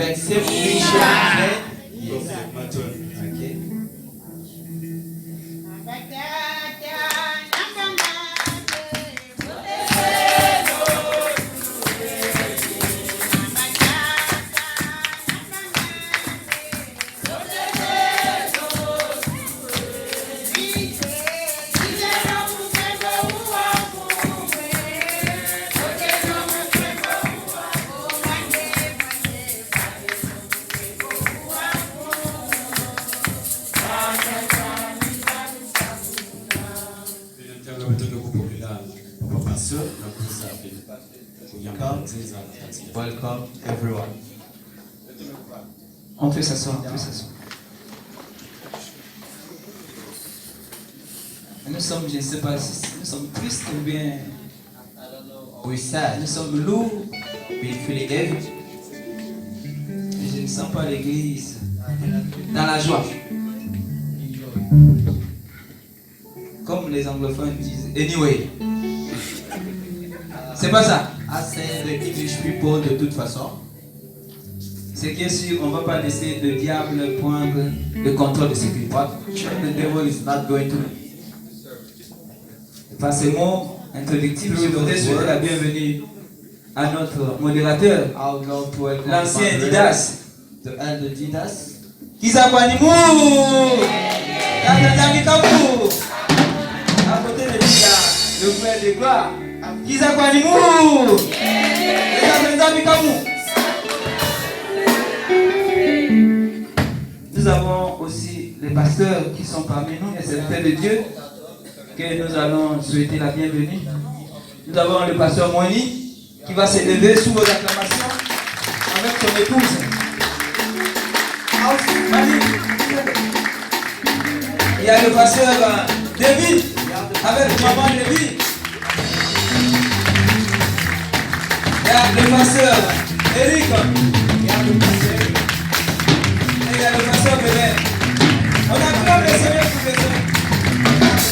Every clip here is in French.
accept mission? Yes. Okay. Welcome everyone. On peut s'asseoir, on peut s'asseoir. Nous sommes, je ne sais pas si nous sommes tristes ou bien We're sad. nous sommes lourds. We're feeling heavy. Je ne sens pas l'église dans la joie. Comme les anglophones disent, anyway. C'est pas ça. I say the English people de toute façon. C'est que sûr, on ne va pas laisser le diable prendre le contrôle de ce culte. The devil is not going to. Par ces mots introductifs, je voudrais souhaiter la bienvenue à notre modérateur, I would love to welcome l'ancien Didas. the elder Didas. Kizakwanimu! Katanzamikamu! À côté de lui, il y a le frère de gloire. Kizakwanimu! Katanzamikamu! Nous avons aussi les pasteurs qui sont parmi nous, les serviteurs de Dieu, que nous allons souhaiter la bienvenue. Nous avons le pasteur Moini qui va se lever sous vos acclamations avec son épouse. Il y a le pasteur David avec maman David. Il y a le pasteur Eric. Et il y a le pasteur Bébé. On acclame le Seigneur pour les hommes.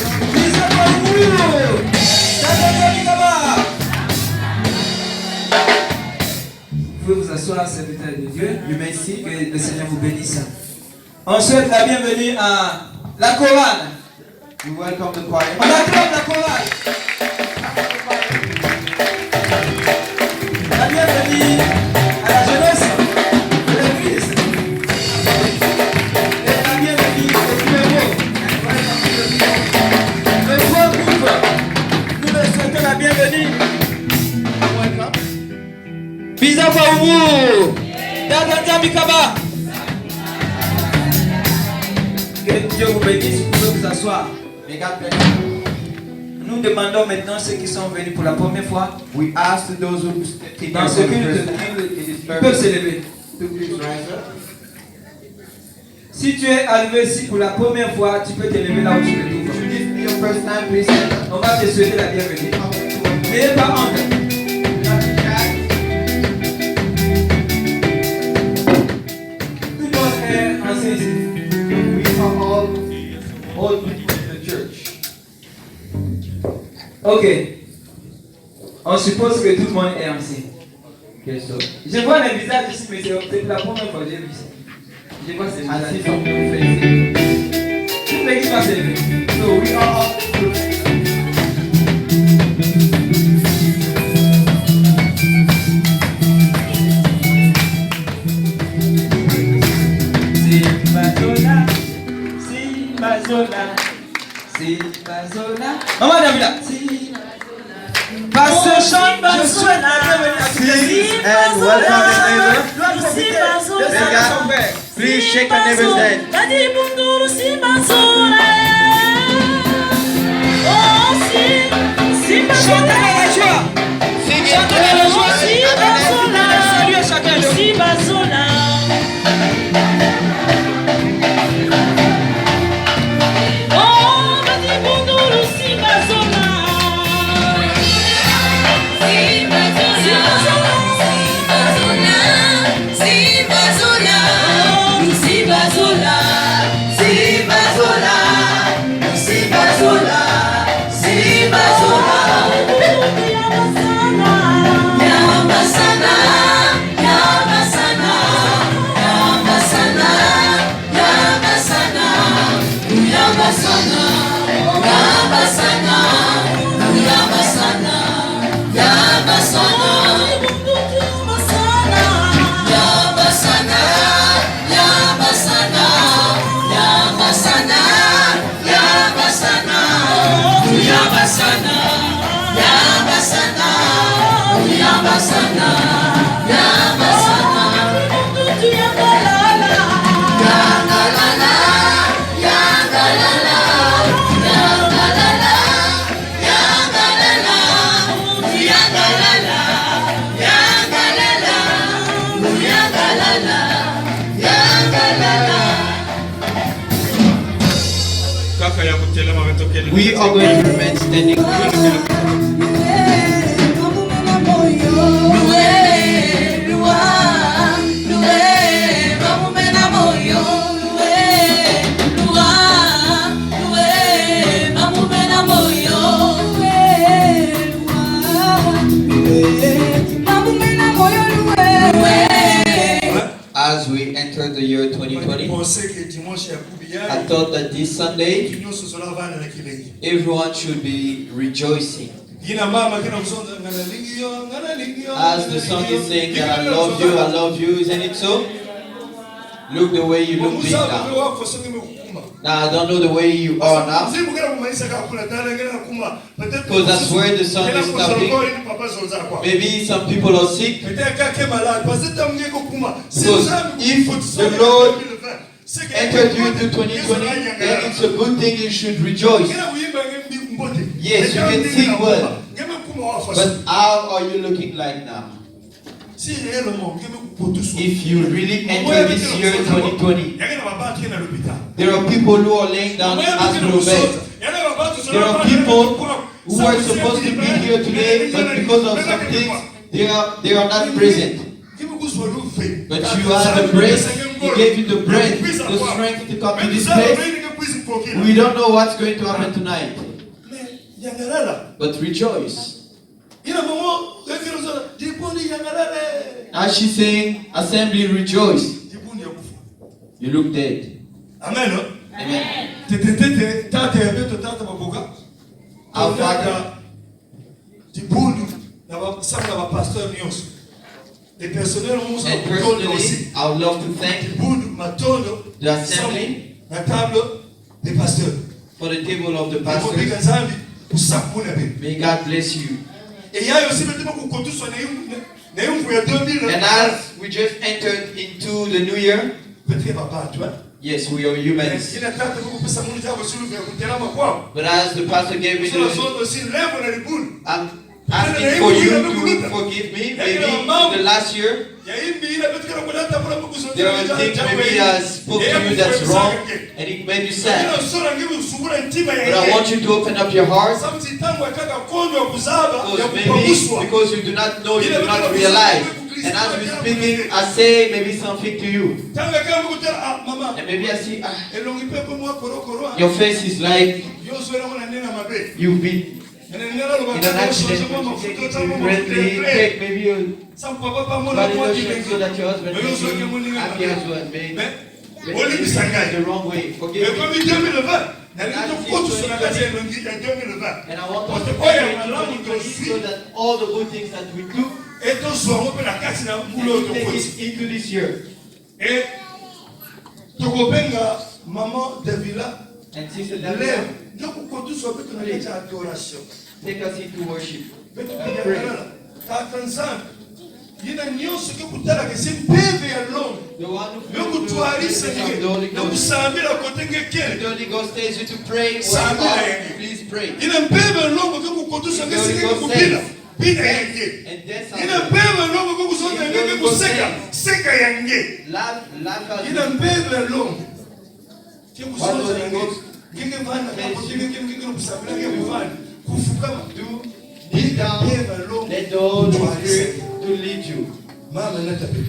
Vous pouvez vous asseoir, serviteur de Dieu. You may see. Que le Seigneur vous bénisse. On souhaite la bienvenue à la chorale. We welcome the choir. On acclame la chorale. La bienvenue à la jeunesse de l'église. Et la bienvenue au numéro. Le grand groupe. Nous leur souhaitons la bienvenue. Biza kwa umu. Dada Mikaba. Que Dieu vous bénisse, vous pouvez vous asseoir. Nous demandons maintenant ceux qui sont venus pour la première fois. We ask those who take Dans ce culte, ils peuvent se lever. Si tu es arrivé ici pour la première fois, tu peux te lever là où tu te trouves. On va te souhaiter la bienvenue. N'ayez pas honte. Tout le monde est ancien ici. All people in the church. Ok. On suppose que tout le monde est ancien. Okay, so Je vois les visages ici, mais c'est la première fois que j'ai vu ça. Je vois ces I see visages. some new faces. Toute l'équipe va se lever. So we are all. Maman Davida. Par ce chant, je souhaite la bienvenue à tous les And welcome the neighbor. dois profiter de ce que son père. Please shake a neighbor's hand. Chantez dans la joie. Chantez dans la joie. Saluez chacun de vous. Simba Zola, We are going to remain standing. As we enter the year 2020, I thought that this Sunday, everyone should be rejoicing. As the song is saying that I love you, isn't it so? Look the way you look big now. Now I don't know the way you are now, because that's where the sun is stopping. Maybe some people are sick. Because if the Lord entered you into 2020, then it's a good thing, you should rejoice. Yes, you can sing well. But how are you looking like now? If you really enter this year 2020, there are people who are laying down in hospital beds. There are people who are supposed to be here today, but because of some things, they are not present. But you have the breath, He gave you the breath, the strength to come to this place. We don't know what's going to happen tonight. But rejoice. As she's saying, assembly, rejoice. You look dead. Amen. Amen. Our Our Father, and personally, I would love to thank the assembly for the table of the pastors. May God bless you. And as we just entered into the new year, yes, we are humans. But as the pastor gave me I'm asking for you to forgive me. Maybe in the last year, there are things maybe I spoke to you that's wrong and it made you sad. But I want you to open up your heart, because maybe because you do not know, you do not realize. And as we're speaking, I say maybe something to you. And maybe I see, your face is like you've been in an accident. You take maybe a body lotion so that your husband can be happy as well. Maybe the wrong way. Forgive me. And I want us to pray so that all the good things that we do, and take it into this year. And Sister Davila, take us into worship. Yina nyonso kutala kesi mpeve ya Lord. Yoku tuarisa nge. Nakusambira kotenge kele. The Holy Ghost tells you to pray. Please pray. Yina mpeve ya Lord kukukotusa ngesi nge kupila. Pina yange. Yina mpeve ya Lord kukusonga nge kuseka. Seka yange. Yina mpeve ya Lord. Kikusonga nge. Kenge vana. Kenge kusambira nge kufani. Kufukama. Kneel down. Let the Holy Spirit to lead you. Mama natape.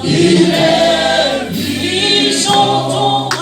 Il est vivant, chantons.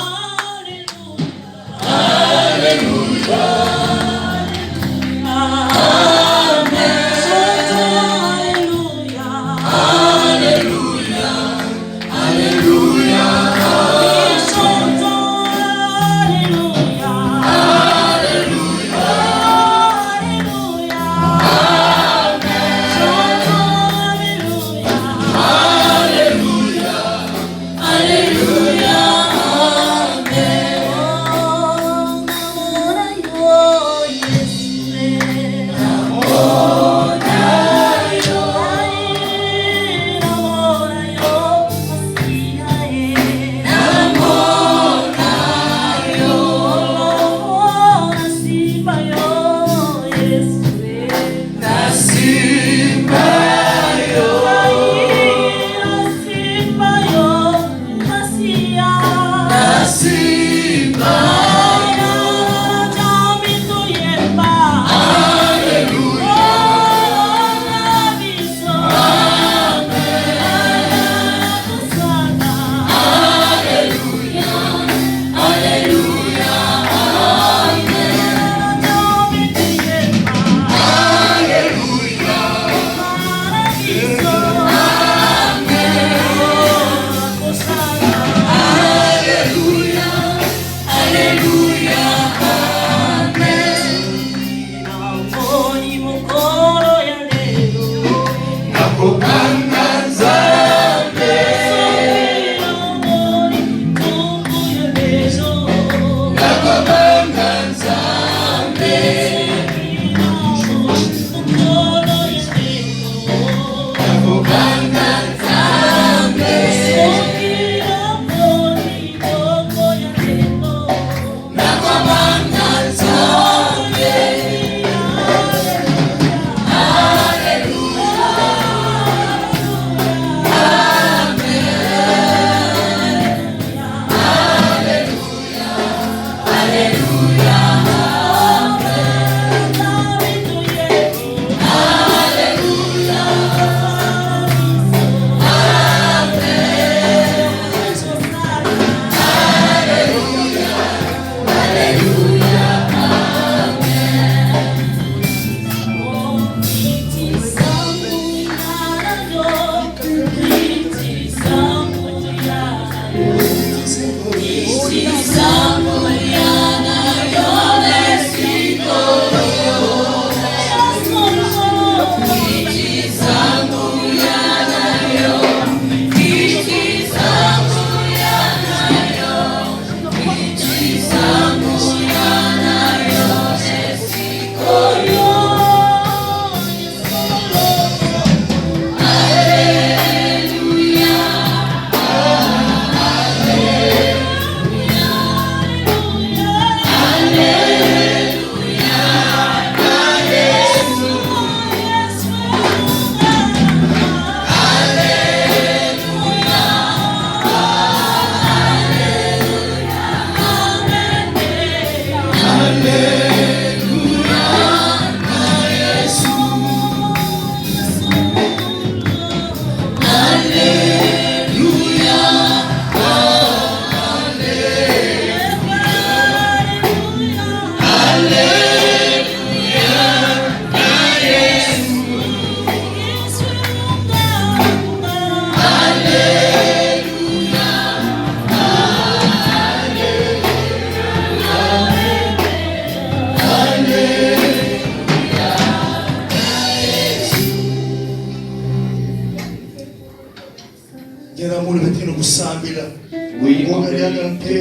We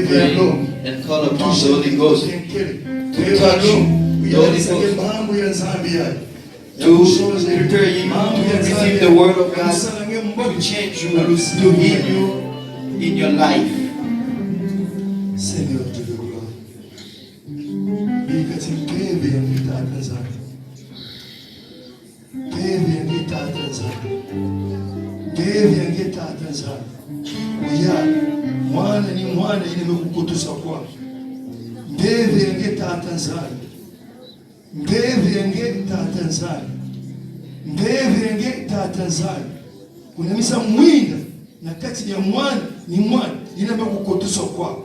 pray and call upon the Holy Ghost to touch the Holy Ghost, to prepare you to receive the word of God, to change you, to heal you in your life. Seigneur Dieu de gloire, mwana ni mwana ile mekukutusa kwa ndevenge tatanzani ndevenge tatanzani kunamisa mwinda na kati ya mwana ni mwana ile mekukutusa kwa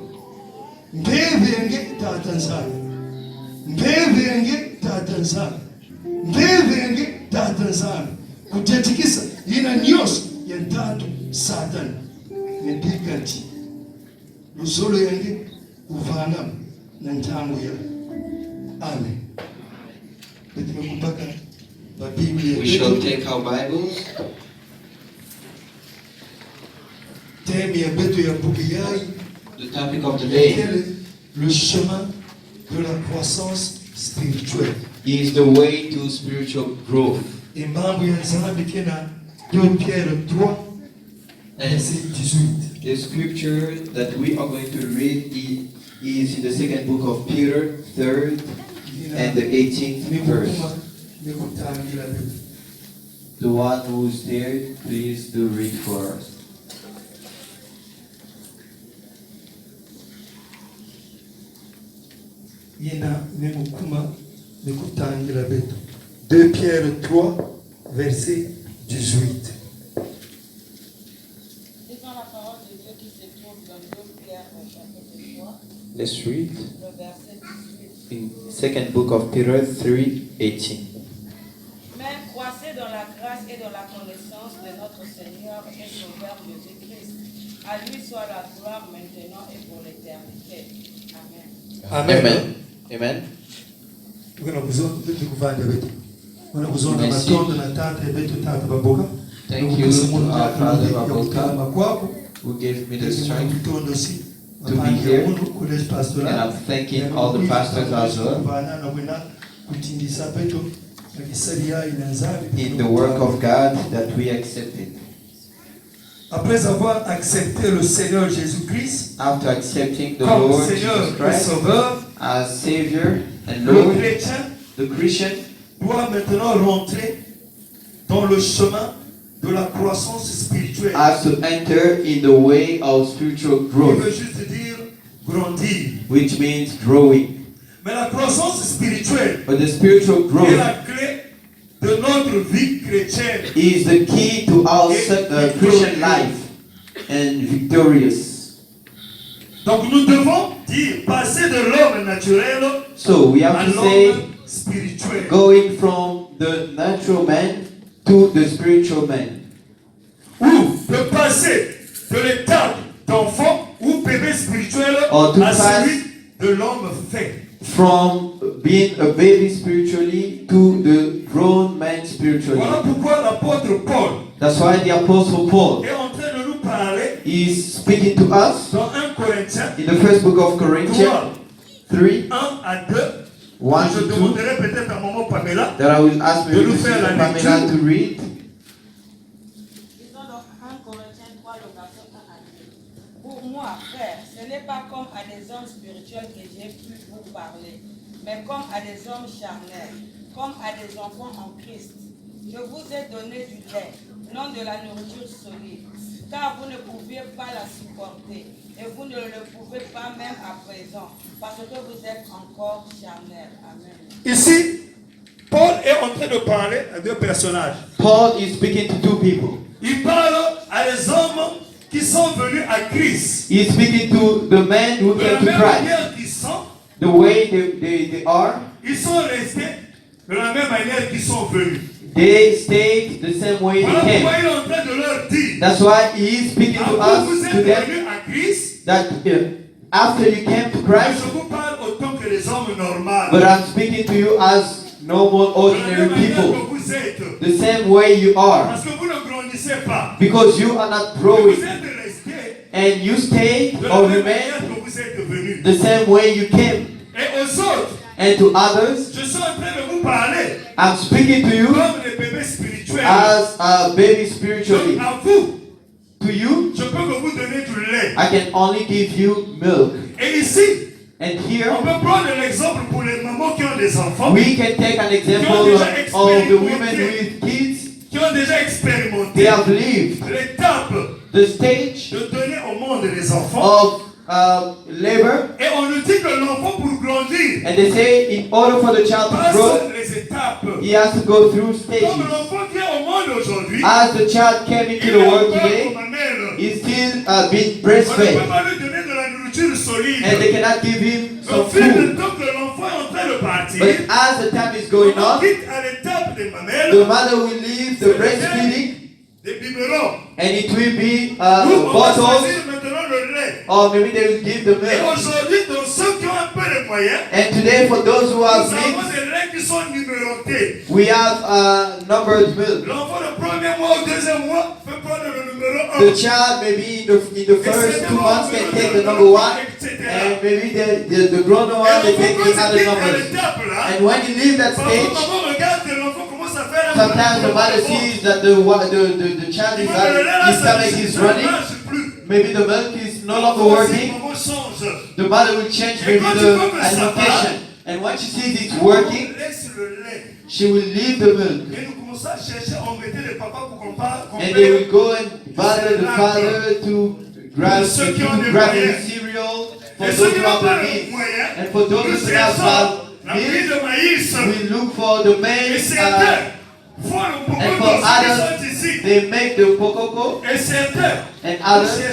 ndevenge tatanzani kutetikisa ina nyos ya tatu Satan medikati luzolo yange uvana na ntango ya amen. We shall take our Bibles. The topic of the day le chemin de la croissance spirituelle is the way to spiritual growth. Et mambo ya Nzambe kena 2 Pierre 3 verset 18. The scripture that we are going to read is in the second book of Peter, 3rd and the 18th verse. The one who is there, please do read for us. Yena nemukuma nekutangira betu. 2 Pierre 3 verset 18. Let's read in second book of Peter 3:18. Mais croissez dans la grâce et dans la connaissance de notre Seigneur et Sauveur Jésus-Christ. À lui soit la gloire maintenant et pour l'éternité. Amen. Amen. Amen. Thank you to our Father Baboka, who gave me the strength to be here, and I'm thanking all the pastors as well. in the work of God that we accepted. Après avoir accepté le Seigneur Jésus-Christ After accepting the comme Lord Seigneur Jesus et Christ Sauveur, as Savior and le Lord, chrétien the Christian doit maintenant rentrer dans le chemin de la croissance spirituelle. has to enter in the way of spiritual Il growth, veut juste dire grandir. which means growing. Mais la croissance spirituelle But the spiritual est growth la clé de notre vie chrétienne. is the key to our Christian life and victorious. Donc nous devons dire passer de l'homme naturel So we à have to say l'homme spirituel. going from the natural man to the spiritual man. Ou de passer de l'étape d'enfant ou bébé spirituel Or to à pass celui de l'homme fait. from being a baby spiritually to the grown man spiritually. Voilà pourquoi l'apôtre Paul That's why the Apostle Paul est en train de nous parler is speaking to us dans 1 Corinthiens in the first book of 3, Corinthians 3, 1 à 2. 1 Je to 2, demanderai peut-être à maman Pamela that I will ask de nous faire la Pamela lecture. to read. Disons donc 1 Corinthiens 3, le verset 1 à 2. Pour moi, frère, ce n'est pas comme à des hommes spirituels que j'ai pu vous parler, mais comme à des hommes charnels, comme à des enfants en Christ. Je vous ai donné du lait, non de la nourriture solide, car vous ne pouviez pas la supporter, et vous ne le pouvez pas même à présent, parce que vous êtes encore charnels. Amen. Ici, Paul est en train de parler à deux personnages. Paul is speaking to two people. Il parle à les hommes qui sont venus à Christ. He is speaking to the men who De la came to même Christ. manière qu'ils sont, The way they are, ils sont restés de la même manière qu'ils sont venus. they stayed the same way Voilà they pourquoi came. il est en train de leur dire, That's why he is speaking to après vous us, êtes to them, venus à Christ, that after you came to Christ, je vous parle autant que les hommes normaux. but I'm speaking to you as normal, De la même ordinary manière people, que vous êtes. the same way you are, Parce que vous ne grandissez pas. because you are not Vous growing, êtes restés and you stay de la or même remain manière que vous êtes venus. the same way you came. Et aux autres, And to others, je suis en train de vous parler I'm speaking to you comme des bébés spirituels. as a baby Donc spiritually. à vous, To you, je peux que vous donner du lait. I can only give you milk. Et ici, And on here, peut prendre l'exemple pour les mamans qui ont des enfants, we can take an example of the women with kids. qui ont déjà They expérimenté have lived l'étape the stage de donner au monde des enfants. of labor, Et on nous dit que l'enfant pour grandir and they say in order for the child to passe grow, les étapes. he has to go through Comme stages. l'enfant qui est au monde aujourd'hui, As the child came into il the est world encore today, comme ma mère. he's still being On ne breastfed, peut pas lui donner de la nourriture solide. and they cannot give him some Au fil du food. temps que l'enfant est en train de partir, But as the time is going on on, quitte à l'étape des mamelles, the mother will leave the breastfeeding, des biberons. and it will be Nous, on va bottles, choisir maintenant le lait. or maybe they will give the Et milk. aujourd'hui, dans ceux qui ont un peu de moyens, And today, for those who nous have avons milk, des laits qui sont numérotés. we have numbered milk. L'enfant le premier mois ou deuxième mois peut prendre le numéro 1. The child maybe in the first 2 months can take the number 1, and maybe the grown one they take the other numbers. And when you leave that stage, sometimes the mother sees that the child is his stomach is running. Maybe the milk is no longer working. The mother will change maybe the alimentation. And when she sees it's working, she will leave the milk. And they will go and bother the father to grab the cereal for those who have the meat. And for those who do not have meat, we look for the maize. And for others, they make the pokoko. And others, we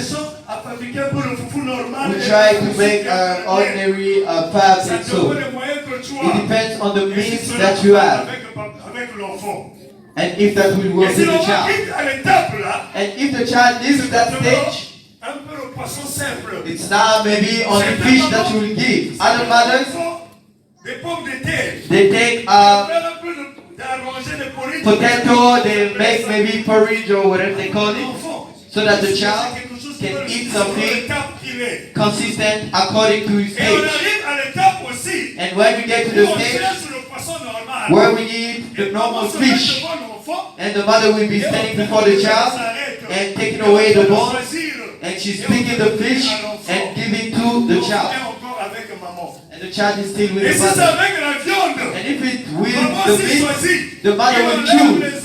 try to make ordinary fabs and so. It depends on the means that you have. And if that will work with the child. And if the child leaves that stage, it's now maybe on the fish that you will give. Other mothers, they take potato, they make maybe porridge or whatever they call it, so that the child can eat something consistent according to his stage. And when we get to the stage, where we eat the normal fish, and the mother will be standing before the child and taking away the bones, and she's picking the fish and giving to the child. And the child is still with the mother. And if it with the meat, the mother will choose.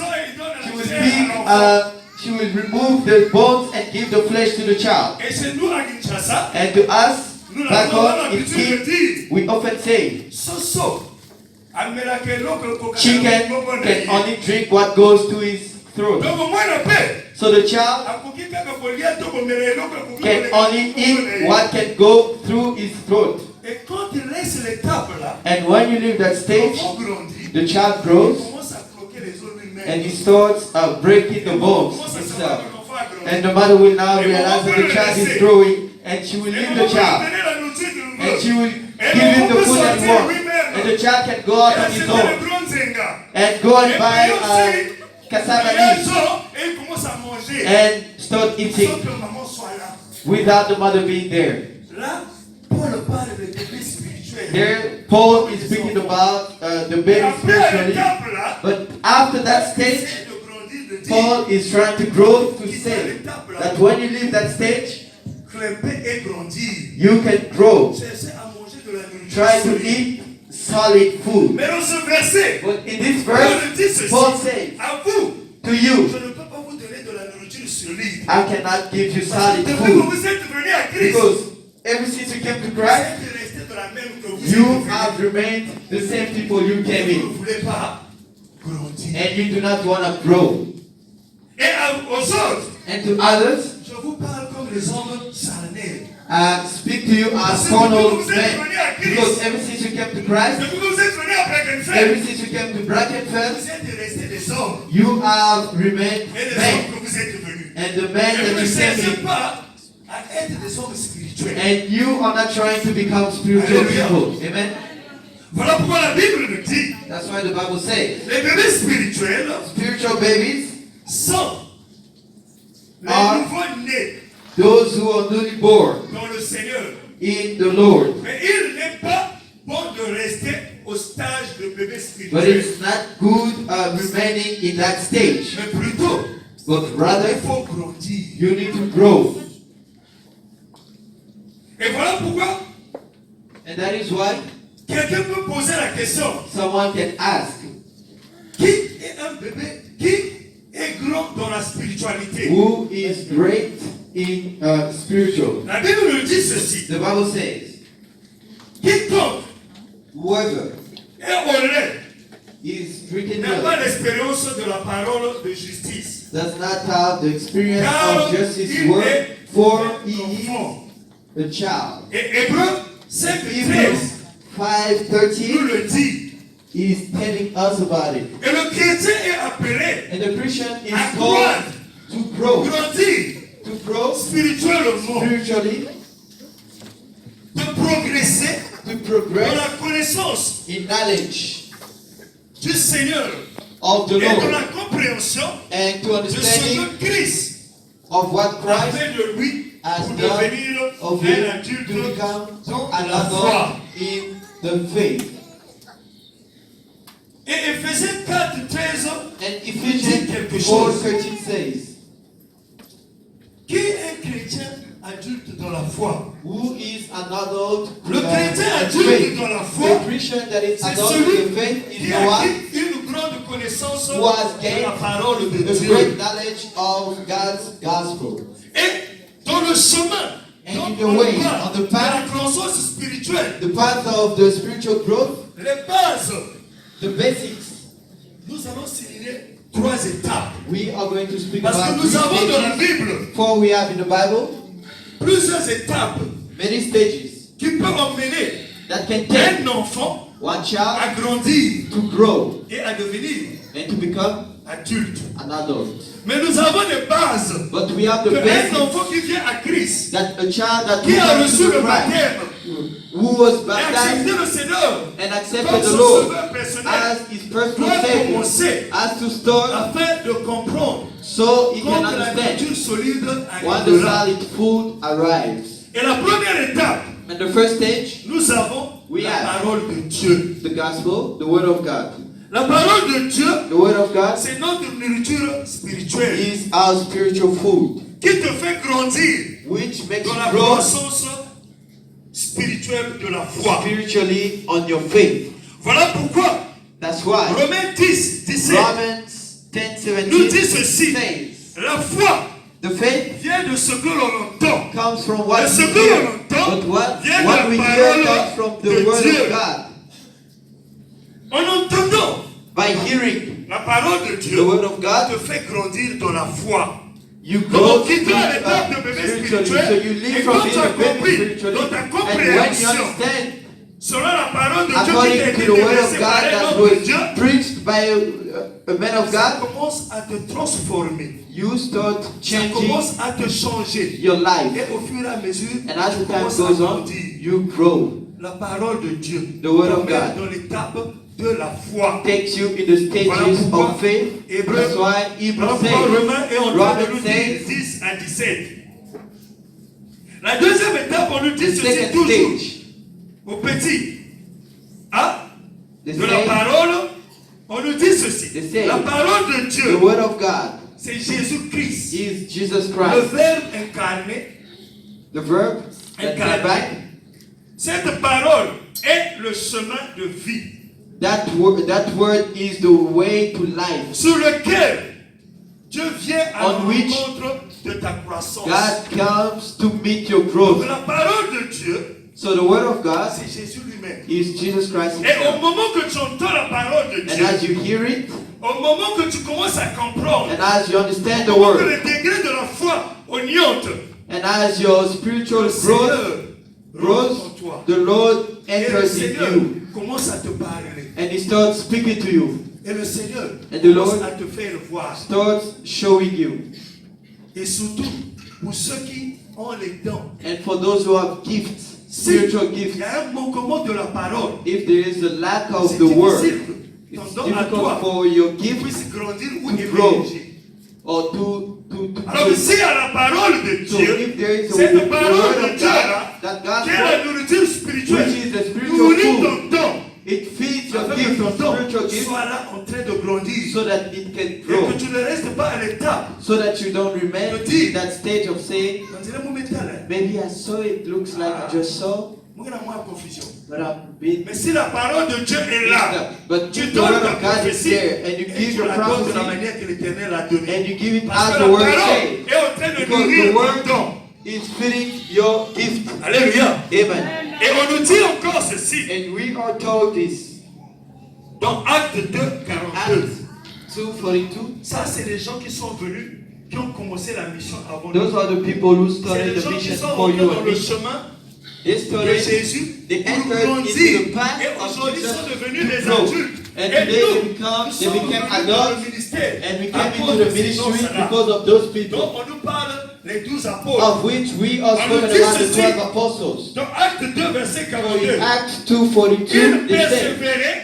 She will remove the bones and give the flesh to the child. And to us, back home in King, we often say, chicken can only drink what goes to his throat. So the child can only eat what can go through his throat. And when you leave that stage, the child grows and he starts breaking the bones himself. And the mother will now realize that the child is growing, and she will leave the child. And she will give him the food that he wants. And the child can go out on his own and go and buy cassava leaves and start eating without the mother being there. There, Paul is speaking about the baby spiritually, but after that stage, Paul is trying to grow to say that when you leave that stage, you can grow. Try to eat solid food. But in this verse, Paul says, to you, I cannot give you solid food, because ever since you came to Christ, you have remained the same people you came in, and you do not want to grow. And to others, I speak to you as carnal men, because ever since you came to Christ, ever since you came to Brackenfell, you have remained men, and the men that you came in. And you are not trying to become spiritual people. Amen. That's why the Bible says spiritual babies are those who are newly born in the Lord. But it's not good remaining in that stage. But rather, you need to grow. And that is why someone can ask, who is great in spiritual? The Bible says, whoever is drinking milk does not have the experience of justice word, for he is a child. Hebrews 5:13 is telling us about it. And the Christian is called to grow. To grow spiritually. To progress in knowledge of the Lord. And to understanding of what Christ has done of him to become an adult in the faith. Et Ephésiens 4:13 and Ephesians 4:13 says, qui est chrétien adulte dans la foi? Who is an adult? Le chrétien adulte dans la foi, the Christian that is adult in the faith is the one une grande connaissance who has de gained la parole de the Dieu. great knowledge of God's gospel. Et dans le chemin, And dans in the way, le on the de la path, croissance spirituelle, the path of the spiritual growth, les bases, the basics, nous allons signer 3 étapes. we are going to speak Parce about que nous avons dans la 3 stages. Bible For we have in the Bible plusieurs étapes many stages qui peuvent emmener that can take un enfant one child à grandir to grow et à devenir and to become adulte. an adult. Mais nous avons des bases. But we have the Un basics enfant qui vient à Christ, that a child that qui a comes reçu to le Christ, baptême who was et accepté baptized le Seigneur and comme accepted the son Lord sauveur personnel, as his personal doit Savior, commencer has to start afin de comprendre so he can quand la understand nourriture solide when the arrivera. solid food arrives. Et la première étape, And the first stage, nous avons We la have parole de Dieu. the gospel, the word of God. La parole de Dieu, the word of God, c'est notre nourriture spirituelle. is our spiritual food, Qui te fait grandir which makes dans you la grow croissance spirituelle de la foi. spiritually on your faith. Voilà pourquoi That's why Romains 10, 17 Romans 10:17 nous dit ceci. says, La foi the faith vient de ce que l'on entend. comes from what Et ce we que l'on hear, entend but what vient de we la hear parole comes from de the word Dieu. of God. En entendant By hearing la parole de the Dieu, word of God, te fait grandir dans la foi. you Donc, grow on quitte l'étape de bébé spiritually. So spirituel. you Et live quand from tu as being a baby compris spiritually, dans ta and when you compréhension, understand selon la parole de Dieu qui according t'a to été the word of déversée God par un that homme de was Dieu, preached by a man of ça God, commence à te transformer. you start Ça changing commence à te changer. your life. Et au fur et à mesure, And as tu the time commences à goes on, grandir. you grow. La parole de Dieu The word of t'emmène God dans l'étape de la foi. Takes you in the stages Voilà pourquoi of faith. Hébreux, That's why Hebrews Romains says, est en train de Romans nous dire says, 10 à 17. La deuxième étape, on nous dit the ceci second toujours stage, au petit. Hein? the De la same, parole, on nous dit ceci. The same. La parole de the Dieu, word of God c'est Jésus-Christ. is Jesus Le Christ, Verbe incarné. the verb that came back. Cette parole est le chemin de vie That word is the way to life, sur lequel Dieu vient à la On which rencontre de ta croissance. God comes to meet your Donc growth. la parole de Dieu, So the word of God c'est Jésus lui-même. is Jesus Christ Et au himself. moment que tu entends la parole de And Dieu, as you hear it, au moment que tu commences à comprendre, and as you understand the au moment que word, le degré de la foi augmente, and as your spiritual le growth Seigneur grows, rentre en toi. the Lord Et le enters in Seigneur you, commence à te parler. and He starts speaking to you, Et le Seigneur And the commence Lord à te faire voir. starts showing you. Et surtout, pour ceux qui ont les dons, And for those who have gifts, spiritual il gifts, y a un manquement de la parole. if there is a lack of C'est the word, difficile. it's Ton don à difficult toi for your gift puisse grandir ou to grow émerger. or to Alors ici, à la parole de So Dieu, if there is a cette the parole word de of Dieu là, God, that God's qui est la word, nourriture spirituelle, which is the spiritual nourrit food, ton don, it feeds your afin gift, que your ton don spiritual gift, soit là en train de grandir. so that it can Et grow, que tu ne restes pas à l'étape. so that you don't remain Je dis- in that stage of saying, On dirait mon métal. maybe I saw it, looks like I just saw, Moi, il y a moins de confusion. but I've been Mais si la parole de Dieu est là, But tu if the donnes word ta of God is prophétie there, and you et give tu your la donnes de la prophecy, manière que l'Éternel a donnée. and you give it Parce as que the la word parole says, est en train de because nourrir the ton word don. is feeding your gift. Alléluia. Amen. Et on nous dit encore ceci And we are told this. dans Acte 2, 42. Acts 2:42. Ça, c'est les gens qui sont venus, qui ont commencé la mission avant nous. Those are the people who C'est started les the gens qui mission sont for rentrés you dans and le me. chemin They de started, Jésus they pour entered into grandir. the path Et of aujourd'hui, ils Jesus sont devenus to des grow. adultes. And Et today nous, they nous became sommes adults, venus dans le ministère and we à came cause into de the ces ministry gens-là. because of those people, Donc, on nous parle les 12 apôtres. of which we are On spoken nous dit about the ceci. 12 apostles. Dans Acte 2, verset So 42. in Acts 2:42, Ils they say persévéraient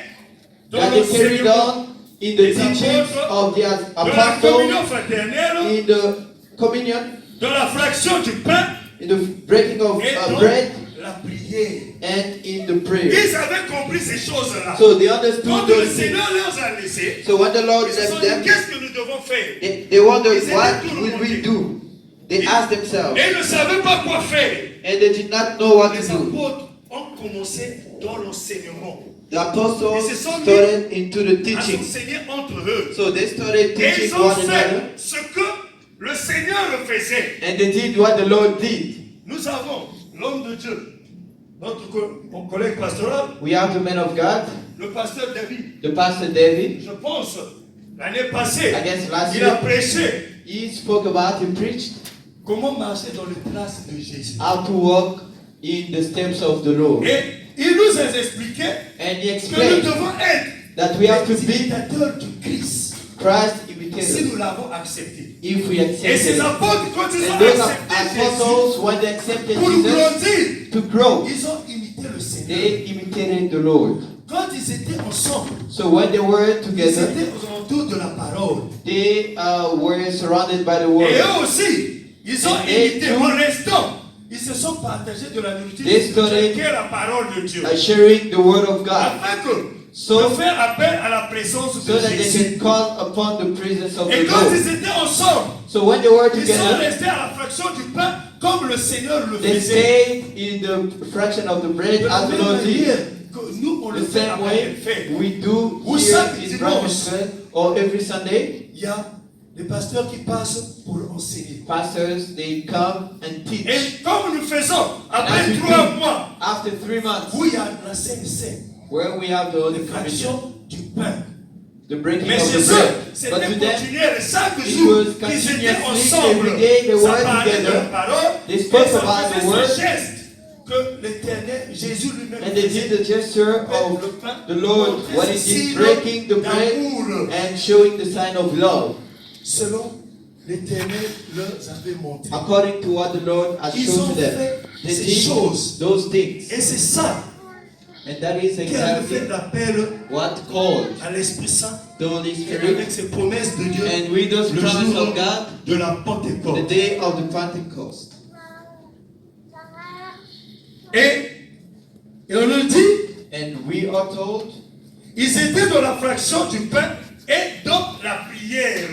dans that they carried l'enseignement, on in the teachings of the dans la apostles, communion fraternelle, in the communion, dans la fraction du pain in the breaking of et dans bread, la prière. and in the prayer. Ils avaient compris ces choses-là. So they understood Quand le those things. Seigneur les a laissés, So when the Lord ils se sont left dit, them, qu'est-ce que nous devons faire? they wondered, Ils étaient what tout will we remontés. do? They asked themselves, Et ils ne savaient pas quoi faire. and they did not know what Les to do. apôtres ont commencé dans l'enseignement The apostles Ils se sont mis started into the à teaching. s'enseigner entre eux. So they started Et teaching ils ont one fait another, ce que le Seigneur le faisait. and they did what the Lord did. Nous avons l'homme de Dieu, mon collègue pastoral, We have the man of God, le pasteur David. the pastor David. Je pense, l'année passée, I guess last il a year prêché he spoke about, he preached comment marcher dans les traces de Jésus. how to walk in the steps of the Lord. Et il nous a expliqué And he que nous explained devons être that we have to des be imitateurs du Christ Christ si imitators nous l'avons accepté. if we Et accept ces it. apôtres, quand ils ont And those accepté Jésus apostles, when they accepted pour Jesus grandir, to grow, ils ont imité le Seigneur. they imitated the Lord. Quand ils étaient ensemble, So when they were ils together, étaient aux alentours de la parole. they were surrounded by the Et word. eux aussi, ils ont Et imité. eux- En restant, ils se sont partagés de la nourriture They started- qui est la parole de Dieu. Sharing the word of God, Afin que de faire appel à la présence de so that they Jésus. can call upon the presence of Et the quand Lord. ils étaient ensemble, So when they were ils sont together, restés à la fraction du pain comme le Seigneur le they faisait. stayed in the fraction of the bread De la as the même Lord manière did. que nous, on le The fait same après way le fait. we do Ou here chaque in dimanche. Brandon or every Sunday. Il y a des pasteurs qui passent pour enseigner. Pastors, they come and teach. Et comme nous faisons, après As we 3 do, mois, after 3 months, où il y a la Sainte Seine, where we have the Holy la Commission, fraction du pain. the breaking Mais of chez the eux, bread. c'était But to them, continuel. Chaque it jour, was ils étaient continuously, ensemble. every day they Ça were parlait de la together. parole. They spoke et ça about the faisait word. ce geste que l'Éternel, Jésus lui-même and they did the gesture of the Lord, what he did, breaking the bread and showing the sign of love. Selon l'Éternel leur avait montré. According to what the Lord has Ils shown ont to them. fait They ces did choses. those things. Et c'est ça And that is qui a exactly fait l'appel what called à l'Esprit Saint. the Holy Et Spirit. avec ces promesses de Dieu, And with those le promises jour of God, de la the Pentecôte. day of the Pentecost. Et on nous dit, And we are told ils étaient dans la fraction du pain et dans la prière.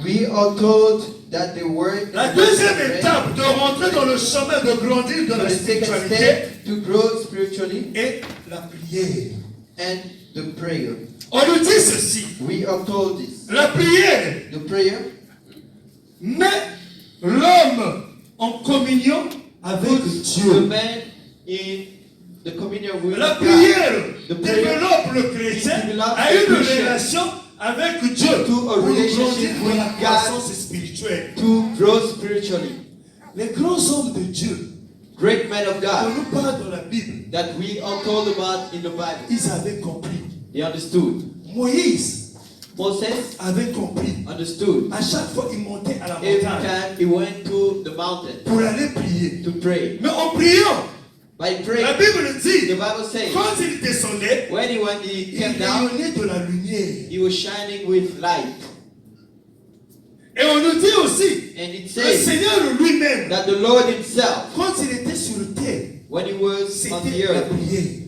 we are told that they were La deuxième étape de rentrer dans le chemin de grandir dans so la the second spiritualité step to grow spiritually est la prière. and the prayer. On nous dit ceci, We are told this. la prière The prayer met l'homme en communion avec puts the Dieu. man in the communion with La God. prière The prayer développe le chrétien develops à the une Christian relation avec Dieu to a pour relationship grandir dans with la God. croissance spirituelle. To grow spiritually. Les grands hommes de Dieu, Great men of on God nous parle dans la Bible, that we are told about in the Bible. ils avaient compris. They understood. Moïse Moses avait compris. understood. À chaque fois qu'il montait à la Every montagne time he went to the mountain pour aller prier. to pray. Mais en priant, By la praying, Bible dit, the Bible says, quand il descendait, when he il came down, rayonnait de la lumière. he was shining with light. Et on nous dit aussi, And it le says Seigneur lui-même, that the Lord himself, quand il était sur terre, when he was on the c'était la earth, prière.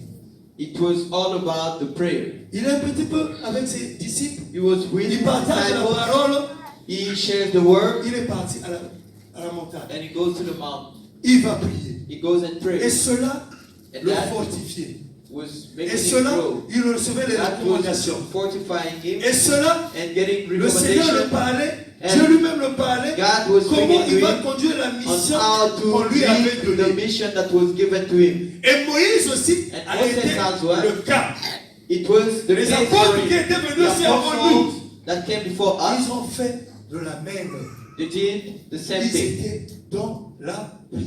it was all about the prayer. Il est un petit peu avec ses disciples. He was with his Il partage la disciples. parole. He shares the word Il est parti à la montagne. and he goes to the mountain. Il va prier. He goes and Et prays. cela And le that fortifiait. was Et making him cela, grow. il recevait les That was recommandations. fortifying him Et cela, and getting le Seigneur le recommendation parlait. And Dieu lui-même le parlait. God was Comment speaking il to va him conduire la on mission how qu'on to lui avait lead the donnée. mission that was given to him. Et Moïse aussi And a Moses été as well. le cas. It was the Les case apôtres for qui him. étaient venus The aussi avant nous, apostles that came before us, ils ont fait de la même. they did the same Ils thing. étaient dans la They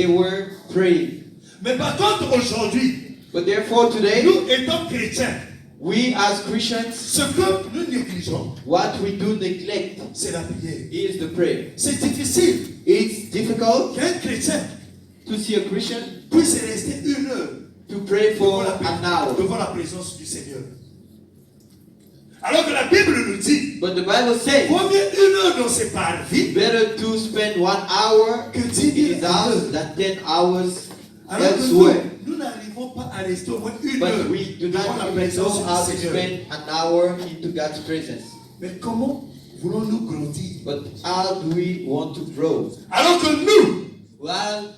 prière. were praying. Mais par contre, aujourd'hui, But therefore today, nous étant chrétiens, we as Christians, ce que nous négligeons, what we do neglect c'est la prière. is the prayer. C'est difficile It's difficult qu'un chrétien to see a Christian puisse rester 1 heure to pray for devant an hour. devant la présence du Seigneur. Alors que la Bible nous dit, But the Bible says, vaut mieux 1 heure dans ses parvis better to spend 1 hour que in 10 his 000 house heures. than 10 hours Alors que elsewhere. nous n'arrivons pas à rester au moins 1 heure But we do devant la not even présence know how du to Seigneur. spend an hour into God's presence. Mais comment voulons-nous grandir? But how do we want to grow? Alors que nous, While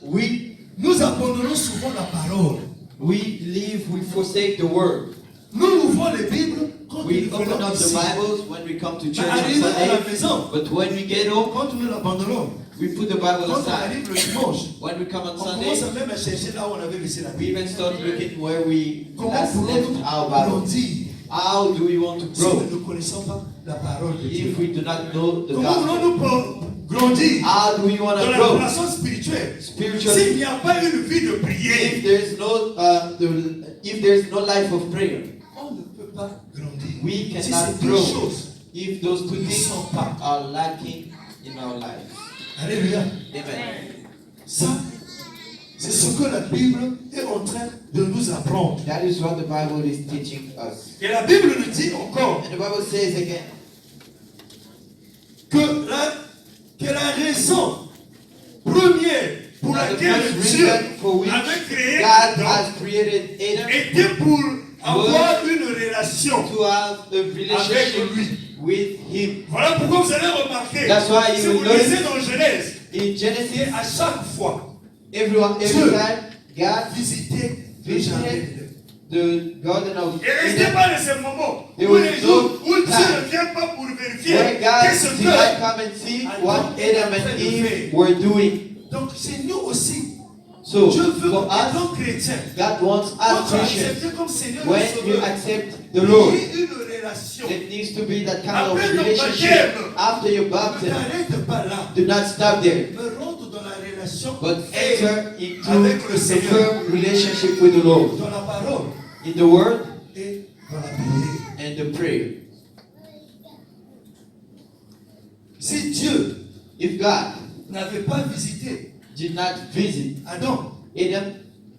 nous abandonnons souvent la parole. we live, we forsake the word. Nous ouvrons les Bibles quand We nous open venons up the ici. Bibles when we come to Mais church on arrivé à la Sunday. maison, But when we get home, quand nous l'abandonnons, we put the Bible quand on aside. arrive le dimanche, When we come on on Sunday, commence même à chercher là où on avait laissé la we Bible. even start looking where we Comment last left voulons-nous our Bible. grandir How do we want to si grow nous ne connaissons pas la parole de Dieu? if we do not know the Comment gospel? voulons-nous grandir How do we want dans to la grow relation spirituelle spiritually s'il n'y a pas une vie de if prière? if there's no life of prayer? On ne peut pas grandir. We Si cannot ces deux grow choses if those two ne things sont pas. are lacking in our lives. Alléluia. Amen. Ça, c'est ce que la Bible est en train de nous apprendre. That is what the Bible is teaching us. Et la Bible nous dit encore And the Bible says again que la raison première pour that the laquelle first Dieu reason for which avait créé God Adam has created Adam était pour avoir une relation to have a avec relationship lui. with him. Voilà pourquoi vous allez remarquer, That's why si you vous notice lisez dans Genèse, in Genesis, à chaque fois, every Dieu time God visiter le jardin d'Éden. the garden of Et restez Eden, pas dans ces moments There où was les no jours où Dieu time ne vient pas pour vérifier where God qu'est-ce did que. not come and see what Adam and Eve were doing. Donc c'est nous aussi. So Dieu veut for que us, tant chrétiens, God wants quand us tu Christians, acceptes comme Seigneur et when you Sauveur, accept the Lord, il y a une relation. there needs to be that kind of Après ton relationship. baptême, After your Ne baptism, t'arrête pas là. do not stop there, Me rentre dans la relation but enter into avec le the Seigneur, firm relationship with the Lord, dans la parole in the Word et dans la prière. and the prayer. Si Dieu If God n'avait pas visité did not visit Adam, Adam,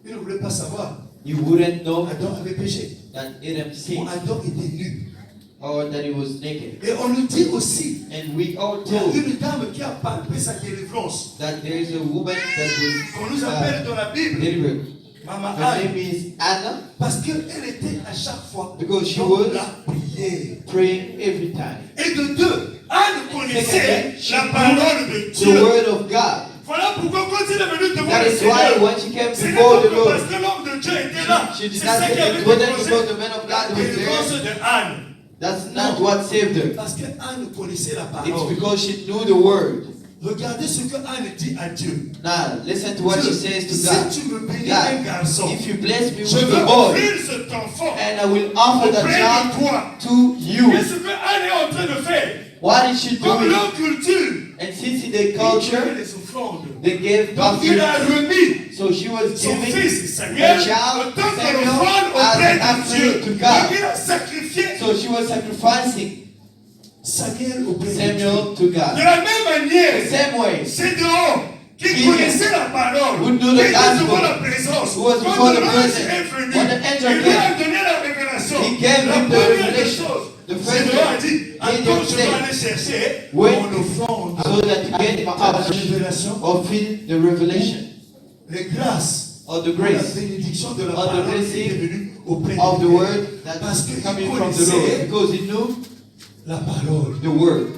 il ne voulait pas savoir. you wouldn't know Adam avait péché. that Adam Ou sinned Adam était nu. or that he was naked. Et on nous dit aussi, And we all il y a told une dame qui a palpé sa délivrance. that there is a woman that Qu'on was nous appelle dans la Bible delivered. Maman Her Anne. name is Anna Parce qu'elle était à chaque fois because she dans was la prière. praying every time. Et de deux, Anne connaissait She la knew parole de the Dieu. word of God. Voilà pourquoi quand il est venu devant That le is why Seigneur, when she came ce n'est before pas the Lord, parce que l'homme de Dieu était là. she did C'est not ça qui say avait it wasn't causé because the man of la God was délivrance there. de Anne. That's not what saved her. Parce que Anne connaissait la It's parole. because she knew the word. Regardez ce que Anne dit à Dieu. Now, listen to what she says to Si God. tu me bénis un God, garçon, if you bless me je with veux a boy, offrir cet enfant and I will offer that auprès de child toi. to you. Qu'est-ce que Anne est en train de faire? What is she Comme doing? leur culture, And since in the ils culture, donnaient les offrandes. they gave Donc il a offerings. remis So she was son giving fils the Samuel child en tant que Samuel l'offrande as auprès an de Dieu. offering to Donc God. il a sacrifié So she was sacrificing Samuel auprès de Dieu. Samuel to De God. la même manière, The same way, c'est dehors qui Gideon, connaissait la parole, who knew qui the était gospel, devant la présence. who was Quand before the l'ange presence, est venu, when the angel il lui a came, donné la révélation. he gave La him the première des revelation. choses, The c'est first Dieu a thing, dit, attends, Gideon je vais said, aller chercher wait, mon offrande. so that you get La out révélation, of the revelation les grâces, or the la grace bénédiction de la or the parole qui blessing est venue auprès of de the Dieu. word Parce that's qu'il coming from the connaissait Lord, because he knew la parole. the word.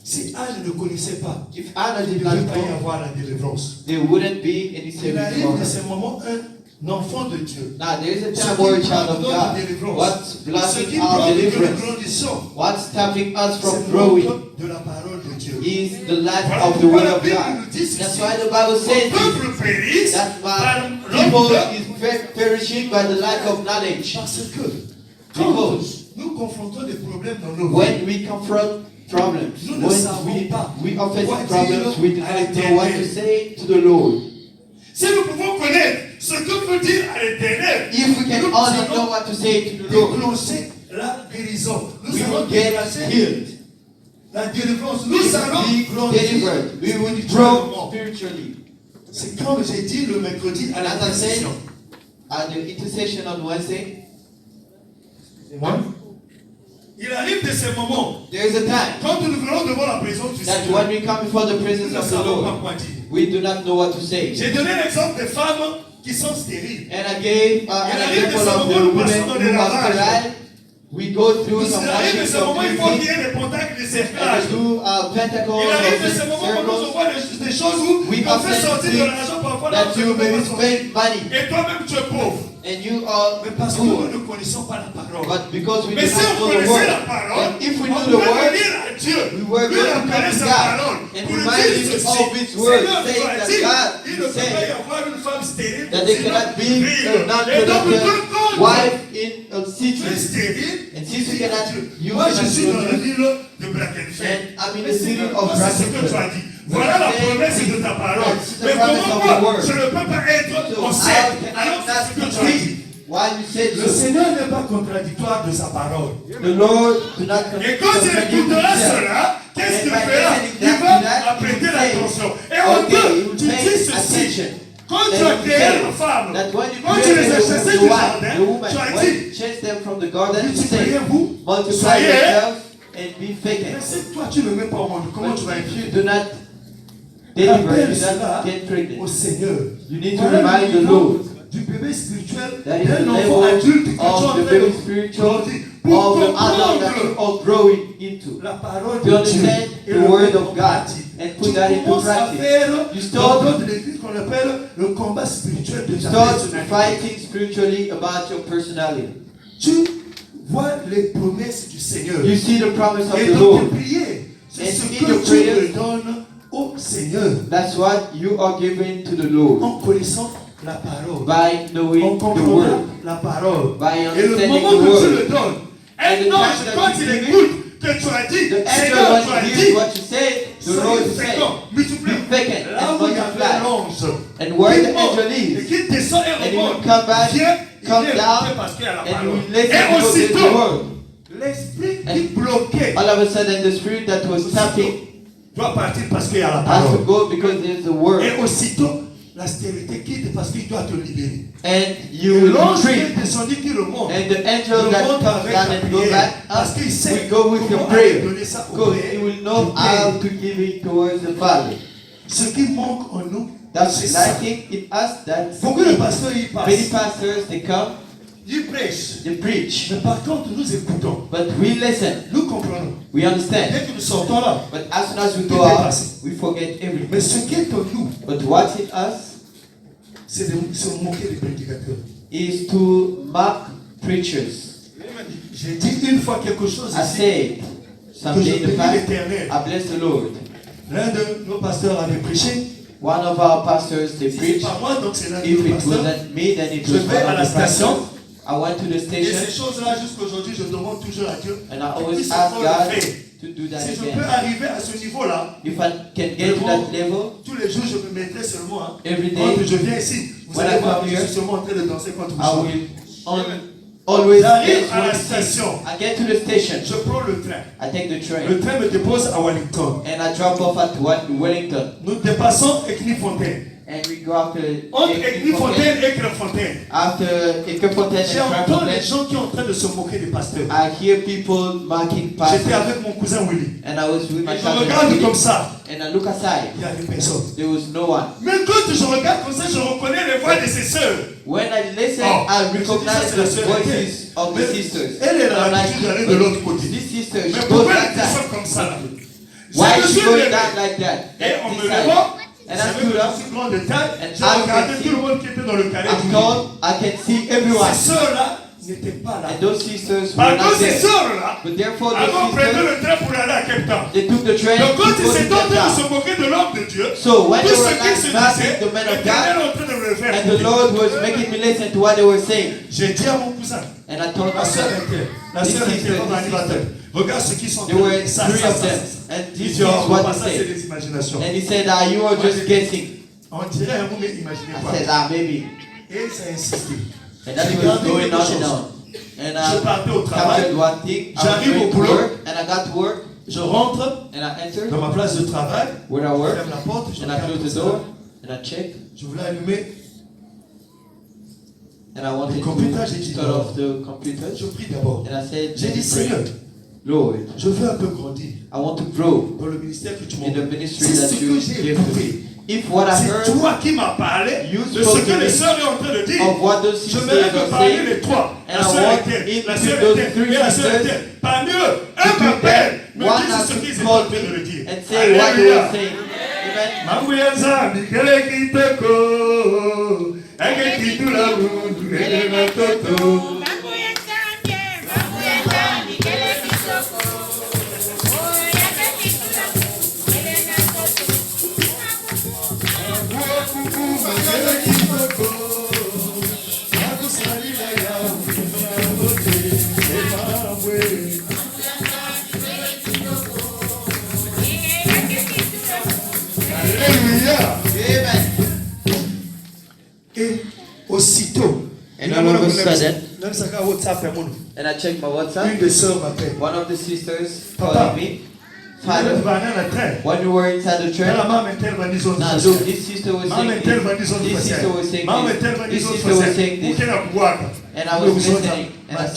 Si Anne ne connaissait pas, If Anna il did ne not devait pas y know, avoir la délivrance. there wouldn't be any Il saving arrive for de her. ces moments un enfant de Dieu. Now there is a Ce time qui where a bloque child of notre God, délivrance, what's ce qui blocking our bloque que nous deliverance, grandissons, what's stopping us c'est from le growing, manque de la parole de Dieu. is the lack Voilà of the pourquoi word la of Bible God. nous dit That's ceci. why the Bible Mon says peuple périsse that par my l'homme people de- is perishing by the lack of knowledge. Parce que quand Because nous confrontons des problèmes dans nos vies, when we confront problems, nous ne when savons pas we face quoi problems, we do dire à not know what to l'Éternel. say to the Lord. Si nous pouvons connaître ce que peut dire à l'Éternel, If we can nous only allons know what to say to the Lord, déclencher la guérison. Nous we allons will get déclencher healed. la délivrance. We Nous allons will be grandir delivered. We will spirituellement. grow spiritually. C'est comme j'ai dit le mercredi à And as I said, l'intercession. at the intercession on Wednesday, Il arrive de ces moments, there is a time quand nous venons devant la présence du that Seigneur, when we come before the nous presence ne of the savons pas Lord, quoi dire. we do not know what to say. J'ai donné l'exemple des femmes qui sont stériles. And I gave an Il arrive de example ce of moment the où nous women passons dans des who are lavages. sterile. We go through some Il arrive de washing ce moment où il faut qu'il y of ait des contacts de and cerclage. we do pentacles Il arrive de or ce moment où nous circles envoie des choses où We on fait often sortir de think l'argent parfois là that où tu you ne peux may pas sortir. spend money Et toi-même tu es pauvre. and you are Mais parce que nous poor. ne connaissons pas la parole. But because we do Mais si not on know the connaissait word, la parole, and if we on knew the pouvait word, venir à Dieu, we were lui going to rappeler come to sa God parole, and pour lui remind dire him ceci. of its word, Seigneur, saying tu as that dit, God il ne peut said pas y avoir une femme stérile that there sinon cannot be a vivre. Et donc, non-productive quand wife in a tu es city. stérile, And since you cannot, you moi je cannot suis dans la produce, ville de Brackenfell. and I'm in Mais the c'est city que of moi, c'est ce que tu as Brackenfell. dit. Voilà la promesse de ta parole. That's the Mais promise comment of the moi, word. je ne peux pas être So enceinte how can alors I c'est ce que not tu as dit. speak while you said Le so? Seigneur n'est pas contradictoire de sa parole. The Lord do not Et quand il contradict écoutera himself. cela, qu'est-ce qu'il And by fera? listening Il to va that, prêter he will say, l'attention. Et en okay, deux, he will tu pay dis ceci. attention. Quand tu Then as he créé said la femme, that when you quand tu les as created chassés the du wife, jardin, the woman, tu as when dit, you chased them from the garden, you say, multipliez-vous, multiply soyez. yourself and be Mais vacant. si toi tu ne mets pas au monde, comment tu vas But if you être? do not deliver, Rappelle you do cela not get au pregnant. Seigneur. You need to Voilà le remind the niveau Lord. du bébé spirituel, That is the d'un level enfant adulte que tu es en of train the baby spiritual grandir pour of the adult that you comprendre are growing into. la parole To de Dieu understand et the le word mettre of en God pratique. and Tu put that into commences à practice. faire You dans start, de l'église qu'on appelle le combat spirituel de ta start personnalité. fighting spiritually about your personality. Tu vois les promesses du Seigneur. You see the promise of Et the dans Lord. tes prières, c'est And ce in que your Dieu prayers, te donne au Seigneur That's what you are giving to the Lord en connaissant la parole, by en knowing the comprenant word, la parole. by Et le understanding moment the que Dieu word. le donne, And un the ange, time that quand you il give it, écoute que tu as dit, The angel, Seigneur, tu when as he dit, hears what you say, the Lord soyez will say, féconds, multipliez. be vacant Là and où il y avait multiply. l'ange, And where qui the monte angel et is, qui descend et and he remonte, will come back, vient, il come vient down, écouter parce qu'il y a la and he parole. will listen Et because there's the aussitôt, word. l'esprit And qui bloquait all of a sudden, the spirit that was tapping doit partir parce qu'il y a la has to parole. go because there's the word. Et aussitôt, la stérilité quitte parce qu'il doit te libérer. And you Et will l'ange qui free. est descendu qui remonte. And the angel Le that monde comes avec down la and go prière. back Parce up qu'il sait will go with your comment aller prayer. donner ça au Because Père. he will know how to give it towards the Father. Ce qui manque en nous, That's c'est I ça. think in us that's Beaucoup de pasteurs y many passent. pastors they come, Ils prêchent. they preach, Mais par contre, nous écoutons. but we listen, Nous comprenons. we understand. Dès que nous sortons là. But as soon as we Tout go est out, passé. we forget everything. Mais ce qui est en nous, But what's in us c'est de se moquer des prédicateurs. is to mock preachers. J'ai dit une fois quelque chose I ici. said Que someday je in the bénis past, l'Éternel. I bless the Lord. L'un de nos pasteurs avait prêché. One of our pastors they Si c'est preached. pas moi, donc c'est l'un de If nos it pasteurs. wasn't me, then it Je was vais one à of la the station. pastors. I went to the Et station ces choses-là, jusqu'aujourd'hui, je demande toujours à Dieu. and I qu'il always puisse ask encore God le faire. to do that Si je peux again. arriver à ce niveau-là, If I can get to that level, tous les jours, je me mettrai seulement. Hein, every quand day je viens ici, vous when allez I voir come que je here, suis seulement en train de danser quand vous I chantez. will always J'arrive get à la to the station. I get to the station. Je prends le train. I take the train Le train me dépose à Wellington. and I drop off at Wellington. Nous dépassons Eknifontaine. And we go after Entre Eknifontaine et Krefontaine. After Ekefontaine and J'entends les Krampfontein, gens qui sont en train de se moquer des pasteurs. I hear people mocking J'étais pastors. avec mon cousin Willy. And I was with my Et je cousin regarde Willie, comme ça. and I look aside. Il n'y avait personne. There was no one. Mais quand je regarde comme ça, je reconnais les voix de ses sœurs. When I listen, Oh, I mais je dis ça, recognize c'est la the sœur voices Ethel. of the Mais sisters. elle est And I'm l'habitude d'aller de l'autre côté. this sister, Mais she goes pourquoi like elle descend that. comme ça là? Why Je me is she suis going levé. down like that? Et on me This side. levant, And I j'avais stood une up. si grande taille, And j'ai I regardé can tout le monde qui était dans le carré I'm du lit. told I can see everyone. Ces sœurs-là n'étaient pas là. And those sisters were Par not contre, ces there. sœurs-là But therefore, avons those prêté sisters, le train pour aller à Cape Town. they took the train Donc to quand go ils to étaient en train de Cape se Town. moquer de l'homme de Dieu, So when tout they ce were qu'ils se not mocking disaient, the man of l'Éternel God, est en train de me le faire. and the Lord was making me listen to what they were saying. J'ai dit à mon cousin, And I told la sœur myself, était, la This sœur sister, était comme this animateur. Regarde ce qu'ils sont en there train de were dire. Ça, three ça, of ça, them. ça. And Il this is dit, oh, what ça, they c'est said. des imaginations. And he said, you are just guessing. On dirait un mot, mais imaginez I pas. said, maybe. Et ça a insisté. And that J'ai was gardé going quelque on and chose. on. And Je I partais au travail, captured one thing. I was J'arrive au going to boulot. work, and I got to work, je rentre and I entered dans ma place de travail, where I je work, ferme la porte, je and I regarde closed comme the ça. door, and I checked, Je voulais allumer, and I wanted Le computer, j'ai to dit start non. off the computer. je prie d'abord. And I said, J'ai dit, "Let me pray. Seigneur, Lord, je veux un peu grandir I want to grow dans le ministère que tu m'as in the donné. ministry C'est that ce you que j'ai gave to me. écouté. If what I C'est heard toi qui m'as parlé You de ce spoke que to les me sœurs sont en train de dire. of what those Je sisters vais te are parler saying, les trois. and La I sœur want était, into la sœur those était, three et la sœur sisters était. Parmi eux, un to m'appelle, me one dit has ce qu'ils to étaient en call train de le me dire. and say what they were saying. Amen. Mambuyanza mikele kitoko, enge kitula mundu enge na toto. Alléluia. Amen. Et aussitôt, And all of a sudden, même ça quand WhatsApp est mon, and I checked my une WhatsApp, des sœurs m'appelle. one of the sisters Papa. called me, Elle Father, va aller à la train. when you were inside the Elle a train, maman elle va dire son now façon. look, this sister was saying Maman elle va dire this, son this sister was façon. saying Maman this, elle va dire this son sister was façon. saying Pour this, qu'elle a pouvoir. and I was listening, and I said,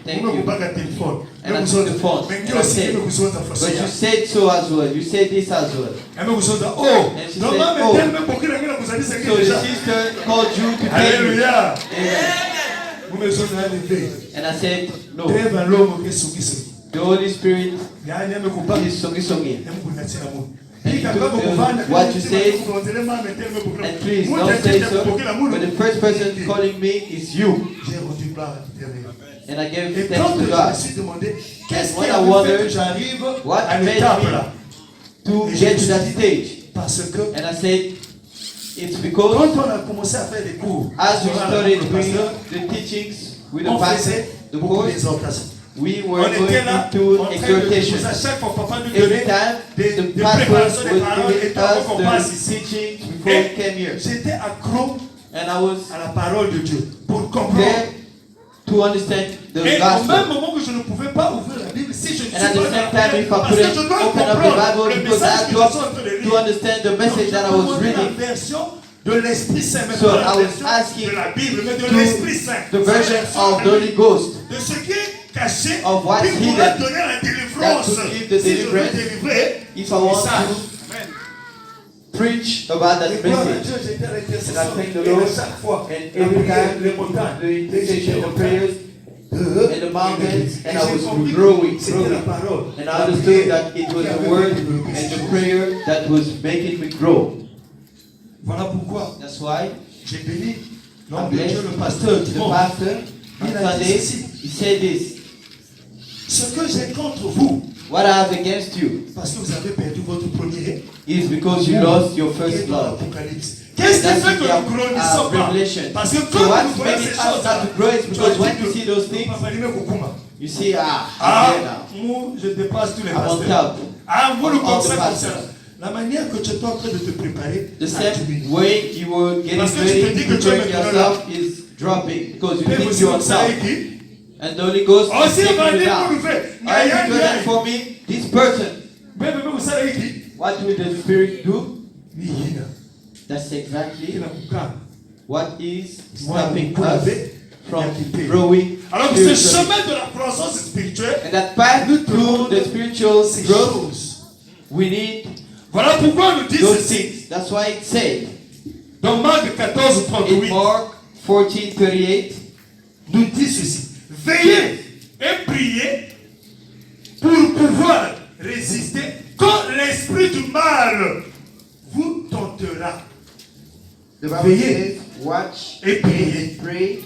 thank you. téléphone. And I took the phone, Mais and qui I aussi said, me vous autres but façon. you said so as well, you said this as well. Elle me vous autres. Oh, And she non said, maman oh. elle me pour qu'elle a mis la vous So the sister called you to pay me. Alléluia. Amen. And I said, no. The Holy Spirit is songi songi. And he took what you said, and please don't say so. But the first person calling me is you. And I gave thanks to God. And when I wondered what made me to get to that stage, and I said, it's because as we started doing the teachings with the pastor, the course, we were going into exhortation. Every time the pastor was giving us the teachings before we came here. And I was there to understand the gospel. And at the same time, if I couldn't open up the Bible because I had to understand the message that I was reading, so I was asking the version of the Holy Ghost, of what's hidden, that could give the deliverance if I want to preach about that message. And I thank the Lord, and every time the intercession, the prayers, and the mountains, and I was growing. And I understood that it was the word and the prayer that was making me grow. That's why I blessed the pastor. On Sunday, he said this. Ce que j'ai contre vous, what I have against you, parce que vous avez perdu votre premier, is because you lost your first love. Qu'est-ce qui fait que nous grandissons pas? Parce que quand vous voyez ces choses-là, because when you see those things, you see, moi, je dépasse tous les pasteurs. Vous le pensez comme ça. La manière que tu es en train de te préparer, the same way you were getting ready to prepare yourself is dropping because you think you're on top. And the Holy Ghost is taking you down. Are you doing that for me? This person. What will the Spirit do? That's exactly what is stopping us from growing spiritually. And that path to the spiritual growth, we need those things. That's why it said in Mark 14:38, nous dit ceci. Veillez et priez pour pouvoir résister quand l'esprit du mal vous tentera. Veillez, watch et pray,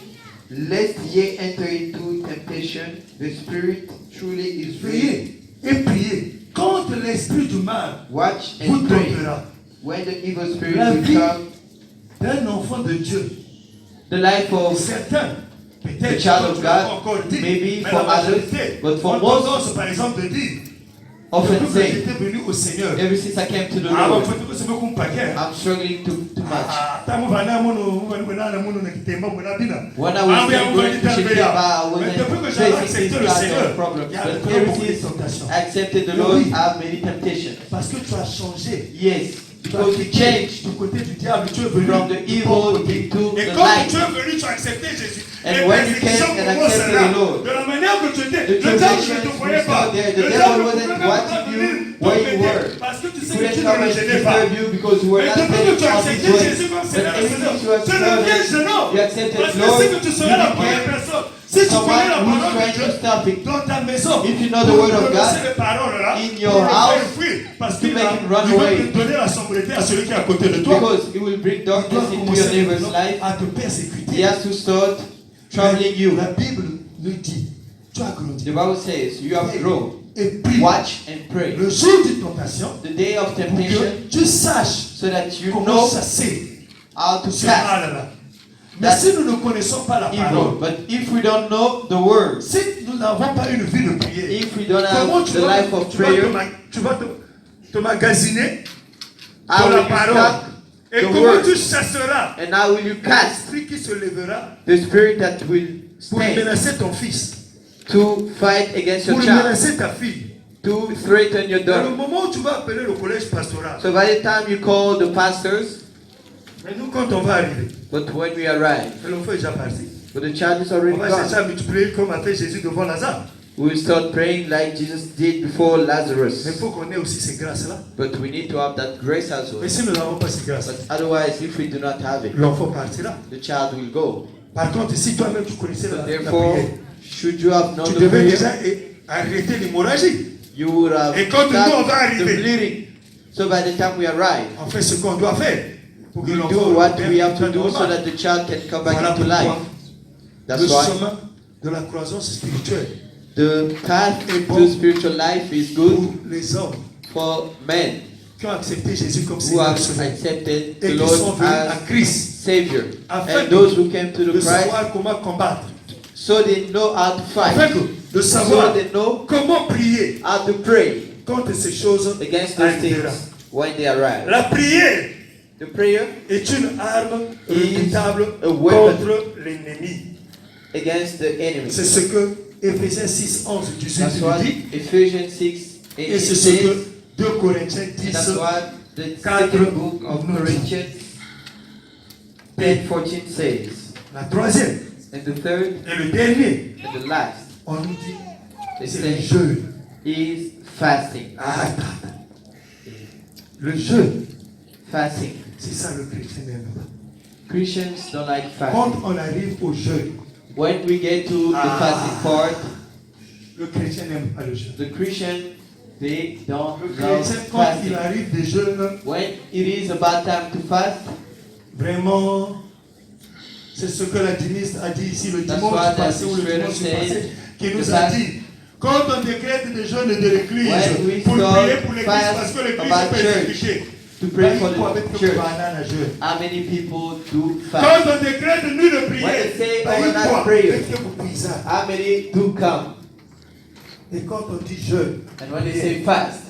lest ye enter into temptation. The spirit truly is veillez et priez quand l'esprit du mal watch vous and pray tentera. when the evil spirit will come. D'un enfant de Dieu, the life of certains, the child of God, maybe for others, but for most, par exemple, de dire, often say, venu au Seigneur, ever since I came to the Lord, I'm struggling too much. When I was going to Shekeba, I wasn't facing these kinds of problems. But ever since I accepted the Lord, I have many temptations. Yes. Because you changed from the evil into the light. And when you came and accepted the Lord, the temptation was not there. The devil wasn't watching you where you were. He couldn't come and disturb you because you were not standing on his way. But everything you accepted Lord, you became someone who's trying to stop it. If you know the word of God in your house, to make it run away. Because it will bring darkness into your neighbor's life. He has to start troubling you. The Bible says you have grown. Watch and pray. The day of temptation, so that you know how to cast. Mais si nous ne connaissons pas la parole, but if we don't know the word, si nous n'avons pas une vie de prière, if we don't have the life of prayer, tu vas te magasiner dans la parole. Et comment tu chasseras and how will you cast l'esprit qui se lèvera the spirit that will pour menacer ton fils, to fight against your pour child, menacer ta fille, to threaten your daughter. Au moment où tu vas appeler le collège pastoral, so by the time you call the pastors, mais nous quand on va arriver, but when we arrive, l'enfant est déjà parti. but the child is already on va gone. chercher à multiplier comme a fait Jésus devant Lazare. We will start praying like Jesus did before Lazarus. Mais il faut qu'on ait aussi ces grâces-là. But we need to have that grace as well. Mais si nous n'avons pas ces grâces, But otherwise, if we do not have it, l'enfant partira. the child will go. Par contre, si toi-même tu connaissais la Therefore, prière, should you have known tu the devais prayer, déjà arrêter l'hémorragie. you would have Et quand nous, on va stopped the arriver, bleeding. So by the time we arrive, on fait ce qu'on doit faire pour que we l'enfant do what revienne we have to à do so normal. that the child can come back Voilà into pourquoi life. That's le why chemin de la croissance spirituelle the path into spiritual life is good pour les hommes for men qui ont accepté Jésus comme who Seigneur have et Sauveur accepted the et qui sont Lord venus à as Christ Savior, afin and those who came to de the Christ savoir comment combattre, so they know how to afin fight, de so savoir they know comment prier how to pray contre ces choses against those arriveront. things when they arrive. La prière The prayer est une arme is redoutable a weapon contre l'ennemi. against the enemy. C'est ce que Éphésiens 6:11 du That's what dit, Ephesians 6 et 8 c'est ce says, que 2 Corinthiens and that's 10 what the Quatre second book of nous dit. Corinthians 10:14 says. La troisième And the third et le dernier, and the last, on nous dit, it c'est le says, jeûne. is fasting. Ah, le jeûne, Fasting. c'est ça le chrétien n'aime pas. Christians don't like Quand fasting. on arrive au jeûne, When we get to the fasting part, le chrétien n'aime pas le jeûne. the Christian, they don't Le love chrétien, quand il fasting. arrive des jeûnes, When it is about time to fast, vraiment, c'est ce que la dyniste a dit ici le That's dimanche what passé ou le the dimanche said, passé, qui the nous a fast- dit, quand on décrète des jeûnes de l'église, When we pour start prier pour l'église, fast parce que l'église about est church, persécutée, to pray for pour avec the le church, banane à jeûne. how many people do Quand fast? on décrète nuit de prière, When they say bah, overnight il croit, prayer, faites pour paysan. How many do come? Et quand on dit jeûne, And when they say fast,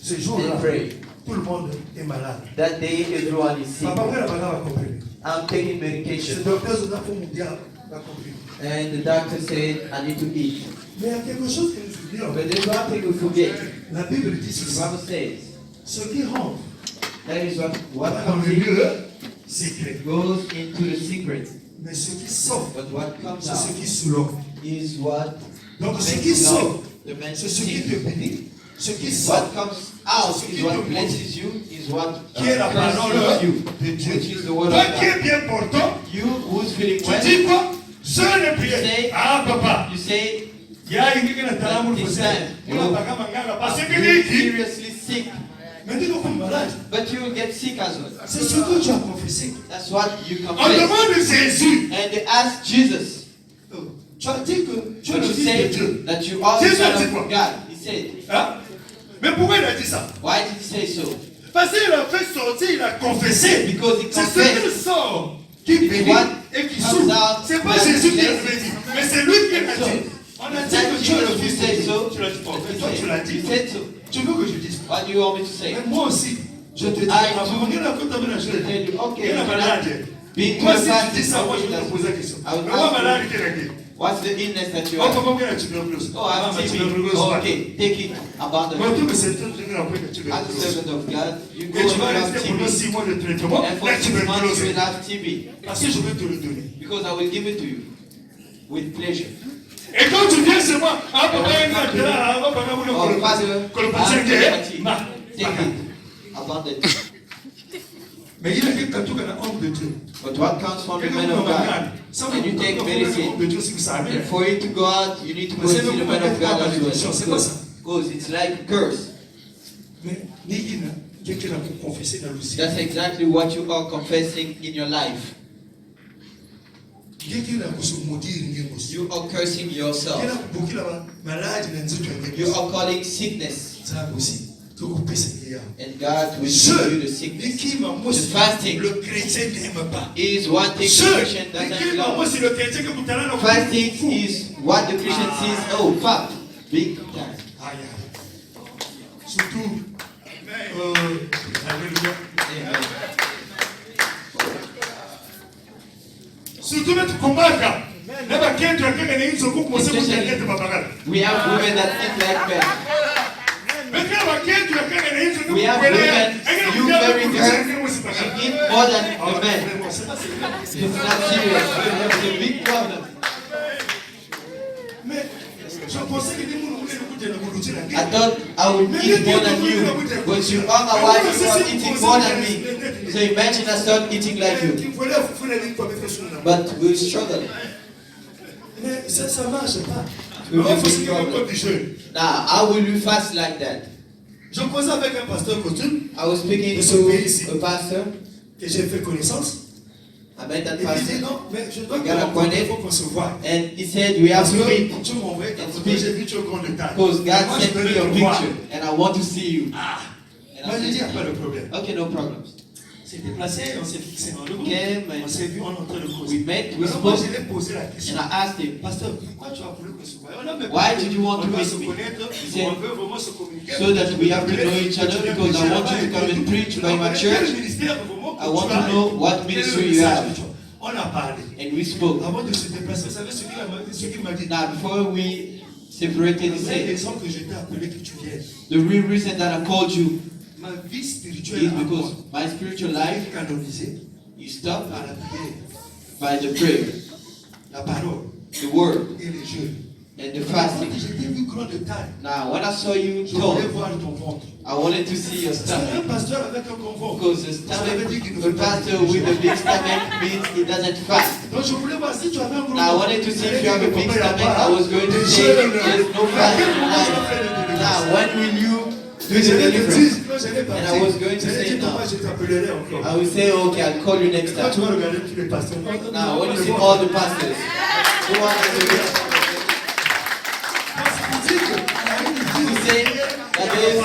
ce they jour-là, pray. tout le monde est malade. That day everyone is sick. Papa, la banane va comprendre. I'm taking Ce medication. docteur Zonafo Mondial va comprendre. And the doctor said I need to eat. Mais il y a quelque chose que nous oublions. But there's one thing we forget. La Bible dit The ceci. Bible says Ce qui rentre that is what dans comes le in lieu secret. goes into the secret. Mais ce qui sort, But what comes c'est ce out qui soulève. is what Donc ce makes qui sort, out the man c'est ce qui te sick. bénit. Ce qui sort, What comes out c'est ce is qui what te blesses you, is what qui est la parole curses you, de Dieu. which is the word Toi of qui God. es bien portant, You who's feeling tu well, dis quoi? Jeûne et you prière. say, Ah papa, you say, il y a une qui n'a pas l'amour this possible. time, On a pas qu'à mangala. Parce que you're lui dit, seriously sick, mais dis donc malade. but you will get sick as well. C'est ce que tu as confessé. That's what you On confess. demande Jésus. And they ask Jesus, Tu as dit que tu es but le you fils de say Dieu. that you are the Jesus son dit of quoi? God. He said, Hein? Mais pourquoi il a dit ça? why did he say so? Parce qu'il a fait sortir, il a confessé. Because he C'est ce confessed. qui sort, qui bénit what et qui comes souffre. out C'est pas that Jésus qui blesses. l'avait dit, mais c'est lui qui l'a So, dit. On a dit that que tu es le Jesus fils de said Dieu. so. Tu l'as dit pas. Mais toi, tu l'as dit. He said so. Tu veux que je dise quoi? What do you want me to say? Mais moi aussi, je te dis, I avant do. de la côte à la I tell you, okay, Il est malade. Be Moi, too si fast tu dis ça, moi, je vais te is poser la question. I will Mais moi, ask you. malade, quelle est What's the illness that you Oh, have? comment il y a la tuberculose? Oh, I have ma TB. tuberculose, Oh, va. okay, take it. Abandon Moi, it. tout me c'est tout, je vais après la As a tuberculose. servant of God, you go Et tu and vas you have rester pendant TB. 6 mois de traitement. And for La 6 months you tuberculose. will have TB. Parce que je vais te le donner. Because I will give it to you with pleasure. Et quand tu viens chez moi, ah, papa, il y a là, ah, papa, vous Oh, le Father, que le I patient have qui est, TB. Take it. Abandon it. mais il a fait tout qu'on a honte de Dieu. But what comes from the Quelqu'un man nous of God? regarde. Sans And you take honte medicine. de Dieu, si vous savez. And for it to go out, you need to go Mais and c'est see the le man of God as malédiction, c'est pas well. ça. Because it's like a curse. Mais ni quelqu'un a confessé dans le ciel. That's exactly what you are confessing in your life. Quelqu'un a se maudire, il You are cursing yourself. y a beaucoup là malade, il y a un You are calling sickness. ça aussi. Que couper ce qu'il y a. And God will Je, give you the mais sickness. qui m'a moi, The fasting le chrétien n'aime pas. is one thing Je, the Christian mais doesn't qui m'a moi, love. c'est le chrétien que vous allez dans Fasting is what the Christian sees. Oh, fat. Big time. Aïe, aïe. Surtout, alléluia. Amen. Surtout notre combat là. Là-bas, quand tu as quelqu'un qui se coupe, moi, c'est mon dernier de ma parole. We have women that think like men. Mais quand tu as quelqu'un qui se coupe, We have women, you marry her, she eat more than the men. It's not serious. It's a big problem. Mais I thought I would eat more than you, but you are my wife, you are eating more than me. So imagine I start eating like you. But we struggle. Now, how will you fast like that? I was speaking to a pastor. Que j'ai fait connaissance. I met that Il pastor. disait non, mais je dois qu'on se voit. And he said we have to meet. Tu m'envoies quand j'ai vu tu es grand de taille. Because God sent me a picture and I want to see you. Moi j'ai dit, il n'y a pas de problème. Okay, no problems. C'est déplacé, on s'est fixé dans le groupe. Okay, On s'est vu, on est en train de causer. we met, we Alors moi spoke, je lui ai posé la question. and I asked him, Pasteur, pourquoi tu as voulu qu'on se voie? why did you want to on doit meet se me? connaître, He said, on veut vraiment se communiquer. so that we have to know each other, because I want you to come and preach by my church. I want to know what ministry you have. On a parlé. And we spoke. Avant de se déplacer, vous savez ce qu'il m'a dit? Now, before we separated, he C'est said, raison que je t'ai appelé que tu viennes. the real reason that I called you Ma vie spirituelle is because my spiritual life est canonisée you stop par la prière, by the prayer, la parole the word, et les jeûnes. and the fasting. Je t'ai vu grand de taille. Now, when I saw you Je voulais tall, voir ton ventre. I wanted to see your C'est un stomach. pasteur avec un grand ventre. Because the stomach, the pastor with a big stomach means he doesn't fast. Donc je voulais voir si tu avais un grand Now, I ventre. wanted to see if you have a big stomach. I was going to say there's no fasting tonight. Now, when will you do the deliverance? And I was going to say no. Je t'appellerai encore. I will say, okay, I'll call you next Quand tu time. vas regarder tous les pasteurs. Now, when you see all the pastors, who are the you say that there is a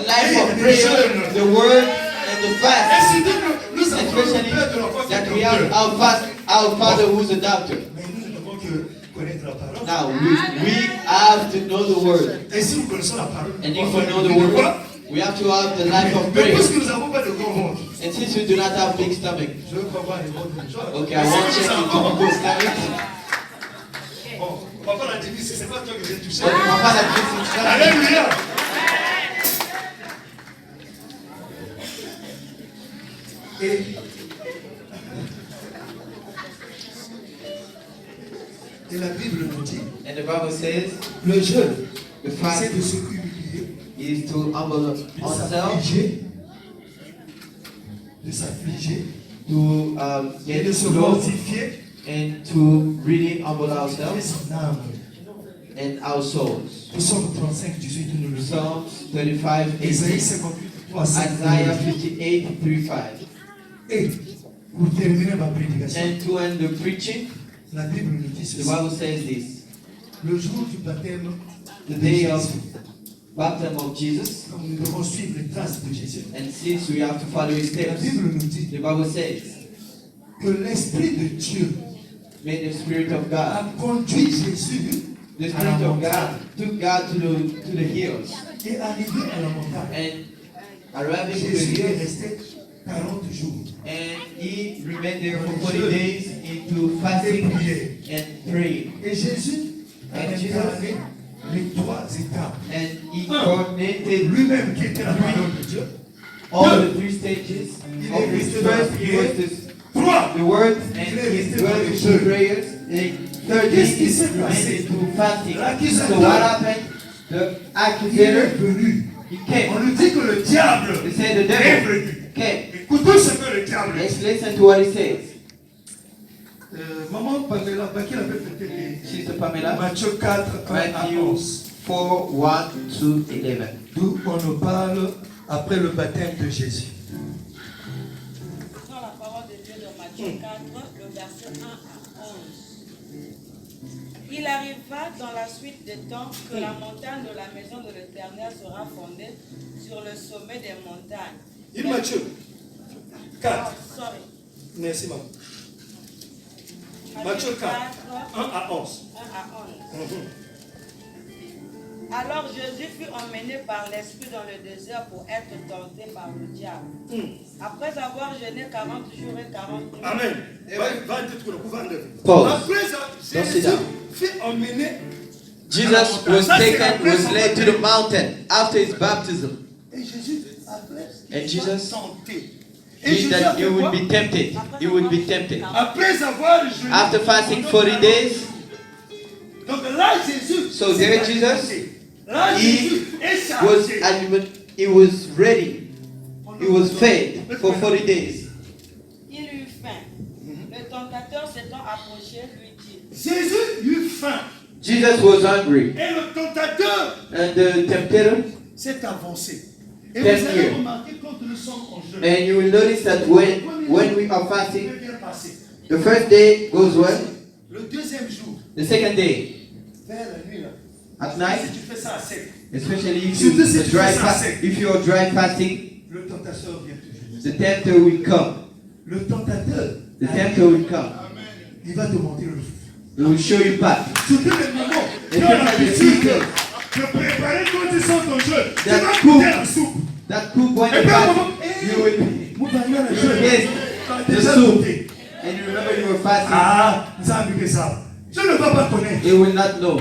life of prayer, the word, and the fast. Especially that we have our Father who's a doctor. Now, we have to know the word. And if we know the word, we have to have the life of prayer. And since we do not have big stomach, okay, I want you to come up with stomach. Papa l'a dit, c'est pas toi que j'ai touché. Papa l'a dit, Alléluia. Et la Bible nous dit, and the Bible says, le jeûne, the fast c'est de se humilier, is to humble ourselves, de s'affliger, to et get de se low, mortifier, and to really humble et ourselves son âme. and our souls. Psaume 35, 18, nous le Psalms 35, Isaïe 18, 58, 3, 5. Isaiah 58, 3, 5. Et pour terminer ma prédication, And to end the preaching, la Bible nous dit the ceci. Bible says this. Le jour du baptême, The day of baptism of Jesus, comme nous devons suivre les traces de Jésus, and since we have to follow his la steps, Bible nous dit the Bible says, que l'Esprit de Dieu may the Spirit of God, a conduit Jésus the Spirit of God took God to the hills, et arrivé à la montagne. and arriving to the Jésus est hills, resté 40 jours. and he remained there for 40 days into fasting and praying. Et Jésus a incarné les trois étapes. And he coordinated Lui-même qui était la parole de Dieu. all the three stages of his first. He was the word, and he dwelt into prayers. And thirdly, he remained into fasting. So what happened? The Il est accusator, venu. he On came. nous dit que le diable They said the est devil venu. came. Écoutez ce que le diable Let's dit. listen to what he says. Maman Pamela, qui avait prêté Sister Pamela, Matthieu 4, 1 à Matthew 11. 4, 1 to 11. D'où on nous parle après le baptême de Jésus. Dans la parole de Dieu de Matthieu 4, le verset 1 à 11. Il arriva dans la suite des temps que la montagne de la maison de l'Éternel sera fondée sur le sommet des montagnes. Il Matthieu 4. Oh, sorry. Merci maman. Matthieu 4, 1 à 11. 1 à 11. Alors Jésus fut emmené par l'Esprit dans le désert pour être tenté par le diable. Après avoir jeûné 40 jours et 40 nuits. Amen. Pause. Après ça, Don't sit Jésus down. fut emmené. Jesus was taken, was led to the mountain after his baptism. Et Jésus, après, And Jesus tenté. means that he would be tempted. He would be tempted. Après avoir jeûné. After fasting 40 days, Donc là, Jésus So there Jesus, Là, Jésus est chargé. he was ready. He was fed for 40 days. Il eut faim. Le tentateur s'étant approché lui dit. Jésus eut faim. Jesus was hungry. Et le tentateur And the tempter, s'est avancé. Et Ten vous allez years. remarquer quand nous sommes en jeûne. and you will notice that when we are fasting, Très bien passé. the first day goes well. Le deuxième jour, The second day, vers la nuit, là, at night, si tu fais ça à sec, especially if Surtout si tu dry fais ça sec. if you are dry fasting, le tentateur vient toujours. the tempter will come. Le tentateur, The tempter will come. il va te montrer le feu. He will show you path. Surtout les mamans qui ont l'habitude de préparer quand ils sont en jeûne. Tu vas That goûter la soupe. That cook when Et you puis à un fast, moment, you will vous voyez la jeûne. yes, T'as the déjà soup. goûté. And you remember you were fasting. Ah, nous avons vu que ça. Je ne vas pas connaître. They will not know.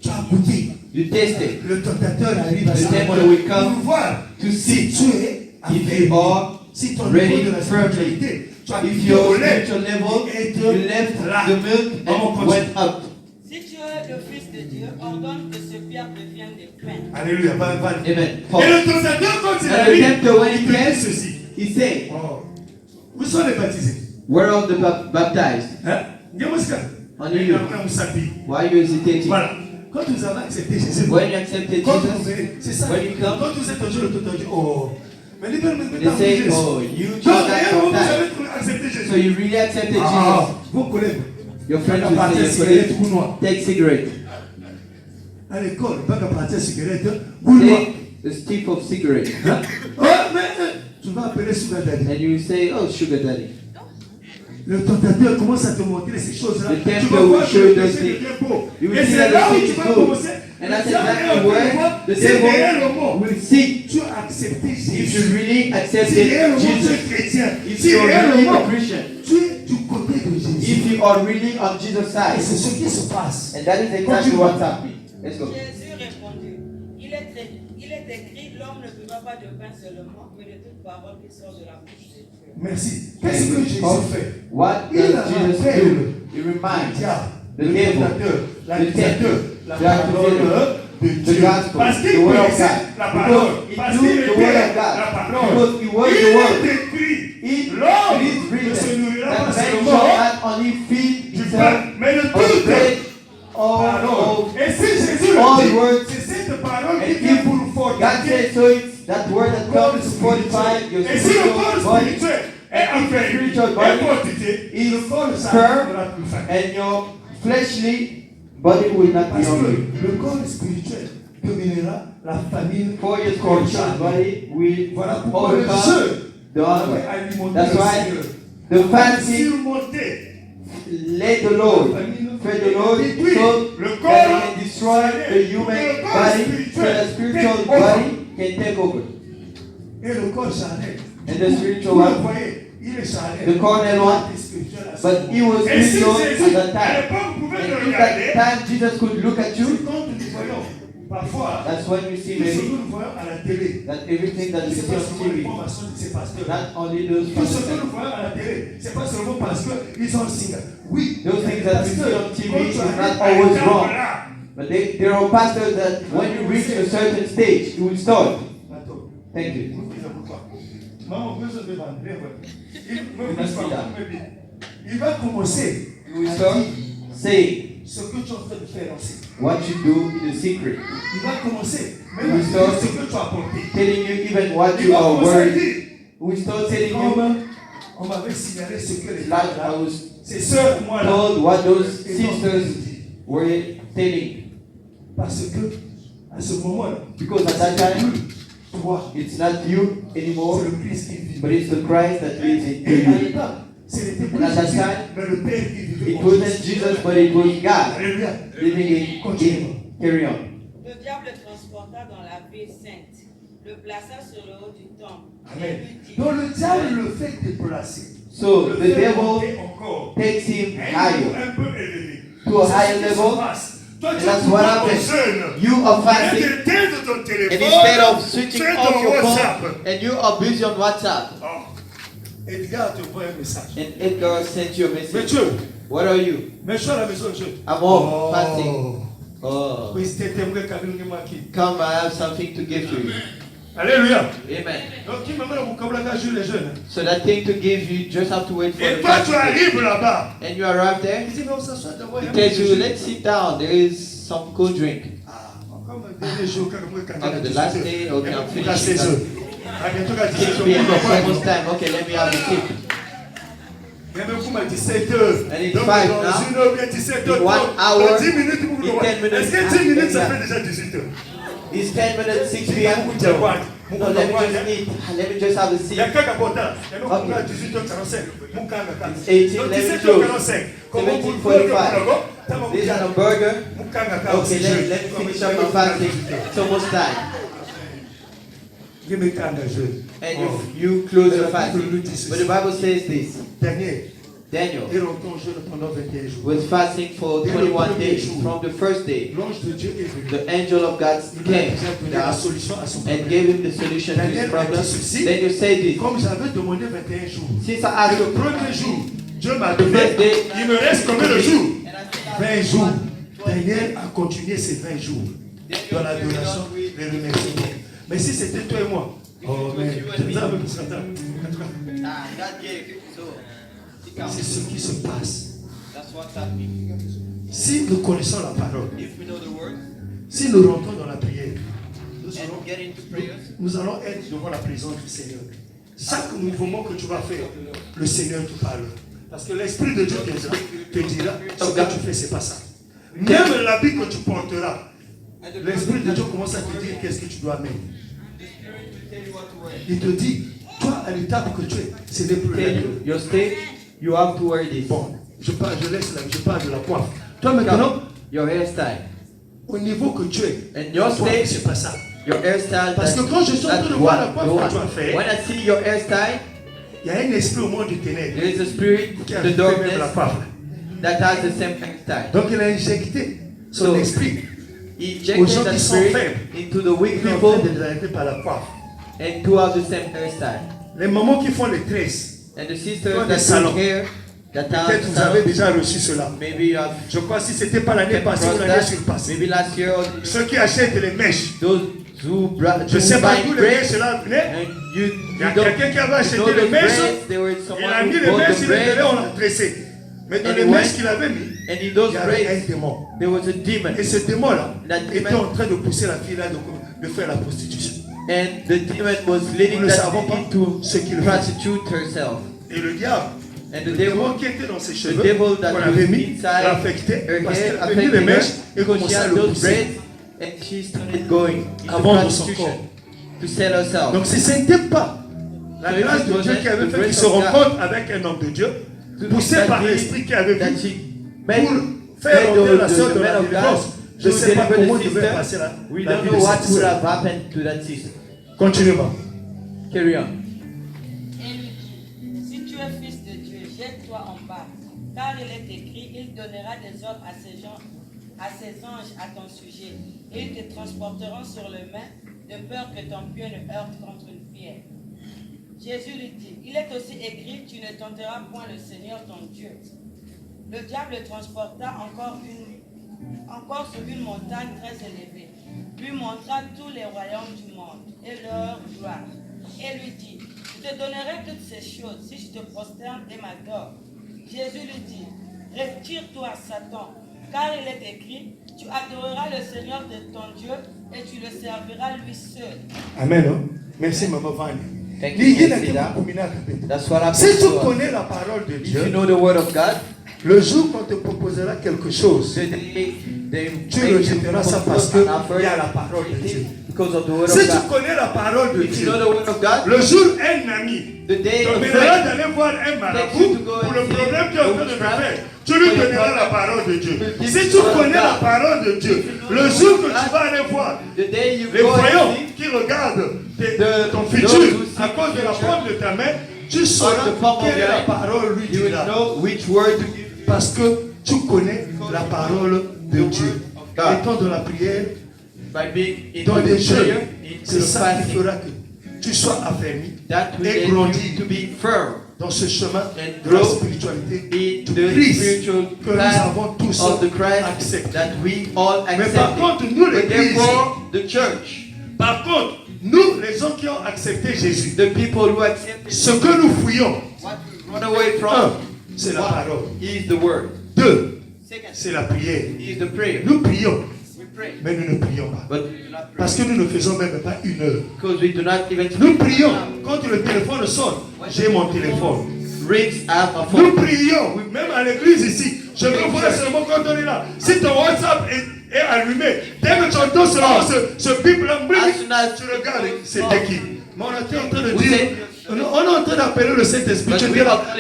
Tu as goûté. You taste it Le tentateur arrive à The ce tempter moment will come pour voir to si see tu es if affaibli. you are Si ton ready niveau de la firmly. spiritualité, tu as If quitté your au lait spiritual level, et you left the milk and went up. Si tu es le Fils de Dieu, ordonne que ce pierre devienne des pains. Alléluia. Amen. Et le tentateur, quand il And the arrive, tempter, when he il dit came, ceci. he said, Oh. Où sont les baptisés? "Where are the baptized? Hein? Ndiamoska. Only you. Why are you hesitating? Voilà. Quand vous avez accepté Jésus, When you accepted quand vous Jesus, venez, c'est ça. when you come, Quand vous êtes un jour, le tentateur dit, oh. Mais les pères, they say, oh, you chose Donc, that vous baptized. avez accepté Jésus. So you really accepted Ah, Jesus. vos collègues, Your friends à will partir say, cigarette, your goût noir. colleague, take cigarette. À l'école, pas qu'à partir cigarette, goût noir. Take a stick of cigarette. Hein? Oh, mais tu vas appeler Sugar Daddy. And you say, oh, sugar daddy. Le tentateur commence à te montrer ces choses-là. The Tu tempter vas will voir show que you le those péché things. devient beau. You will Et see c'est that là the où sin tu is vas good. commencer. And that's Ça, exactly et where voir, the c'est réellement devil bon. will see Tu as accepté if Jésus. you really accepted Si réellement tu es Jesus. chrétien, If si you are really réellement a Christian. tu es du côté de Jésus. If you are really on Jesus' Et c'est side. ce qui se passe. And that is exactly what's happening. Let's go. Jésus répondit, il est écrit, l'homme ne vivra pas de pain seulement, mais de toute parole qui sort de la bouche de Dieu. Merci. Qu'est-ce que Jésus fait? What Il does Jesus rappelle do? He le reminds diable, the le devil, tentateur, the l'accusateur, tempter, la the parole accusator, de the Dieu. gospel, Parce the qu'il word of connaissait God. la parole. Because Parce he qu'il knew the était word of la God. parole. Because he was Il the word. est écrit. It L'homme is ne se written nourrira that pas man shall seulement not only feed du himself pain, mais de of toute bread parole. or Et si Jésus all le dit, words. c'est cette parole qui And vient if pour God fortifier said so, it's that word that comes to fortify your et si le corps spiritual body spirituel est affaibli, spiritual est body fortifié, is le corps firm n'aura plus faim. and your fleshly body will not be Parce hungry. que le corps spirituel dominera la famine For your spiritual corporelle. body will Voilà pourquoi le overcome jeûne the hunger. doit alimenter That's le why Seigneur. the fasting Surmonter let the Lord feed the Lord so le that corps he can destroy the human body so the spiritual body can take over. et le corps charnel. And the spiritual Vous le one, voyez, il est charnel. the carnal one, Il est spirituel à ce but he moment. was Et si spiritual Jésus, at that à time. l'époque, pouvait And le if regarder, that time Jesus could look at c'est you, quand nous voyons parfois that's when you see tout ce que maybe nous voyons à la télé. that everything that you C'est see pas on seulement les TV, formations de ces pasteurs. not only those Tout ce que prophets, nous voyons à la télé, c'est pas seulement parce qu'ils sont signes. Oui, those things that we see on TV quand is tu arrives not à always l'étape wrong. là, But there are pastors that when you reach a certain stage, you will start. attends, Thank you. maman, vous êtes devant, viens voir. Merci, Il va commencer You will à start dire saying ce que tu es en train de faire aussi. what you do in the secret, Il va commencer même You à will dire start ce que tu as apporté. telling you even what Il you va are commencer à worried. dire, We start c'est telling you, comme on m'avait signalé ce que les like I femmes, was ces sœurs, moi là, told what those et donc, sisters were telling. parce que à ce moment-là, Because at that time, toi, it's not you anymore, c'est le Christ qui vit. but it's the Christ that lives in Et à you. l'époque, ce n'était And plus at that Jésus, time, mais le Père qui vivait. It en wasn't Jésus. Jesus, but it was God Alléluia. living in. Carry on. Le diable le transporta dans la ville sainte, le plaça sur le haut du temple. Et Amen. lui dit, Donc le diable le fait déplacer. So Le the fait devil monter encore. takes him À un niveau higher un peu élevé. to a C'est higher ce qui se level. passe. Toi, And tu that's es what en happens. jeûne. You are Et fasting, d'éteindre ton téléphone, and instead of switching tu es off dans your WhatsApp. phone, and you are busy on WhatsApp, Oh. Edgar te voit un message. and Edgar sent you a Mais message. tu, What are you? mais je suis à la maison, je. I'm home fasting. Oh. Come, I have something to give to you. Alléluia. Amen. Donc, So that thing to give you just have to wait for et the toi, time tu to arrives give. là-bas. And you arrive there. Il dit non, ça soit d'abord. He tells you, let's sit down. There is some cool drink. Okay, the last day, okay, I'm finishing. 6 p.m. It's almost time. Okay, let me have a tip. And it's 5 now. In 1 hour, in 10 minutes. Est-ce que 10 minutes, ça fait déjà 18 heures? It's 10 minutes, 6 p.m. No, let me just eat. Let me just have a seat. It's 18, let me close. 17:45. This is a burger. Okay, let me finish up my fasting. It's almost time. And you close your fasting. But the Bible says this. Daniel was fasting for 21 days. From the first day, the angel of God came down and gave him the solution to his problem. Daniel said this. Since I asked Le premier jour, Dieu m'a the donné, first day, il me reste combien de jours? and I said, 20 jours. Daniel a continué ces 20 jours dans l'adoration, les remerciements. Mais si c'était toi et moi, oh mais God gave. So, c'est ce qui se passe. that's what's happening. Si nous connaissons la parole, If we know the word si nous rentrons dans la prière, and get into prayers, nous allons être devant la présence du Seigneur. Chaque mouvement que tu vas faire, le Seigneur te parle. Parce que l'Esprit de Dieu te dira ce que tu fais, c'est pas ça. Même l'habit que tu porteras, l'Esprit de Dieu commence à te dire qu'est-ce que tu dois mettre. Il te dit, toi à l'étape que tu es, ce n'est plus la tell your stage, you have to wear this. Bon, je parle de la coiffe. Toi maintenant, Your hairstyle. au niveau que tu es, And your toi, stage, c'est pas ça. your hairstyle. Parce que quand je suis en train de voir la coiffe que tu as fait, When I see your hairstyle, il y a un esprit au monde du ténèbre there is a spirit, qui a the fait même la darkness, coiffe. that has the same hairstyle. Donc il a injecté son So, esprit He aux gens injected that qui sont spirit faibles. into the weak Il est en train people de les arrêter par la coiffe. and to have the same hairstyle. Les mamans qui font les tresses, And the sisters Toi, des that salons. do hair, that have peut-être vous avez salons, déjà reçu cela. maybe you have Je crois que si c'était pas l'année came passée ou across l'année that, surpassée. maybe last year or Ceux qui achètent les mèches, those who je sais pas d'où buy les mèches bread, là venaient. and you Il y a don't quelqu'un qui avait acheté know les those mèches, breads, there was il someone a mis who les bought mèches, the il les bread, on l'a tressé. Mais dans les Anyway, mèches qu'il avait mis, and in il those y avait breads, un démon. there was a demon. Et ce démon-là That était demon, en train de pousser la fille là de faire la prostitution. and the demon was leading Nous ne that savons pas into ce qu'il fait. prostitute herself. Et le diable, And le the démon devil, qui était dans ses the cheveux, devil qu'on that was avait mis, inside l'affectait her parce hair qu'elle avait mis les affected her mèches et because she commençait à had le those pousser. breads, and she started going À into vendre son prostitution corps. to sell herself. Donc si ce n'était pas la So if grâce it de Dieu wasn't qui avait the fait qu'il grace se of God rencontre avec un homme de Dieu, poussé that par he- l'esprit qui avait that vu, she pour made faire made rentrer la the sœur de man la of God délivrance. Je ne to sais pas deliver comment the devait sister. passer We la don't vie know de what cette would sœur. have happened to that sister. Continuez-moi. Carry on. Et lui dit, si tu es fils de Dieu, jette-toi en bas, car il est écrit, il donnera des ordres à ses anges à ton sujet, et ils te transporteront sur les mains, de peur que ton pied ne heurte contre une pierre. Jésus lui dit, il est aussi écrit, tu ne tenteras point le Seigneur ton Dieu. Le diable le transporta encore sur une montagne très élevée, lui montra tous les royaumes du monde et leur gloire, et lui dit, je te donnerai toutes ces choses si je te prosterne et m'adore. Jésus lui dit, retire-toi, Satan, car il est écrit, tu adoreras le Seigneur de ton Dieu et tu le serviras lui seul. Amen. Hein? Merci, Maman Vani. Thank you, Sida. That's what Si happened tu to us. connais la parole de If you Dieu, know the word of God, le jour qu'on te proposera quelque chose, the day they tu make you rejetteras ça parce propose qu'il an offer, y a la parole de Dieu. because of the word Si of tu God. connais la parole de If you Dieu, know the word of God, le jour un ami the day te of mènera faith, d'aller voir un takes you marabout to go pour and le see problème qu'il est en train de te witchcraft, faire. Tu lui for your donneras la problem. parole de Dieu. will give Si you tu the word of connais la God. parole de Dieu, le jour que tu vas aller voir the day you les go voyants and see qui regardent ton those futur who see à cause de la future, forme de ta main, tu sauras the palm of quelle est your la hand, parole lui you will dira. know which word to give. Parce que tu connais la parole de Dieu. God. Étant dans la prière, By being in dans the des jeûnes, prayer, into c'est the ça qui fasting, fera que tu sois affermi that will et enable grandis you to be firm dans ce chemin de la spiritualité de Christ que nous avons tous accepté. Mais par contre, nous l'Église, par contre, nous les gens qui ont accepté Jésus, ce que nous fouillons, un, c'est la parole. Deux, c'est la prière. Nous prions, mais nous ne prions pas. Parce que nous ne faisons même pas une heure. Nous prions quand le téléphone sonne. J'ai mon téléphone. Nous prions, même à l'église ici. Je veux voir seulement quand on est là. Si ton WhatsApp est allumé, dès que tu entends ce bip là, tu regardes, c'était qui? Mais on est en train de dire, on est en train d'appeler le Saint-Esprit.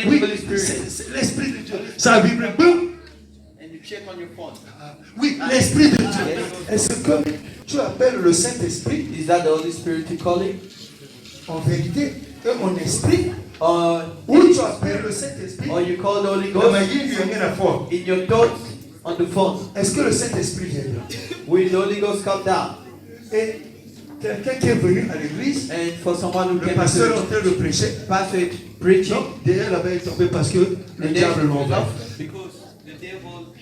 Oui, c'est l'Esprit de Dieu. Ça vibre. Oui, l'Esprit de Dieu. Est-ce que tu appelles le Saint-Esprit? Is that the Holy Spirit you call it? En vérité, que mon esprit, ou tu appelles le Saint-Esprit, or you call the Holy Ghost in your thoughts on the phone. Est-ce que le Saint-Esprit vient là? Will the Holy Ghost come down? Et quelqu'un qui est venu à l'église, and for someone who le pasteur est en train de prêcher, pastor preaching, derrière là-bas il est tombé parce que le diable l'envoie. Because the devil.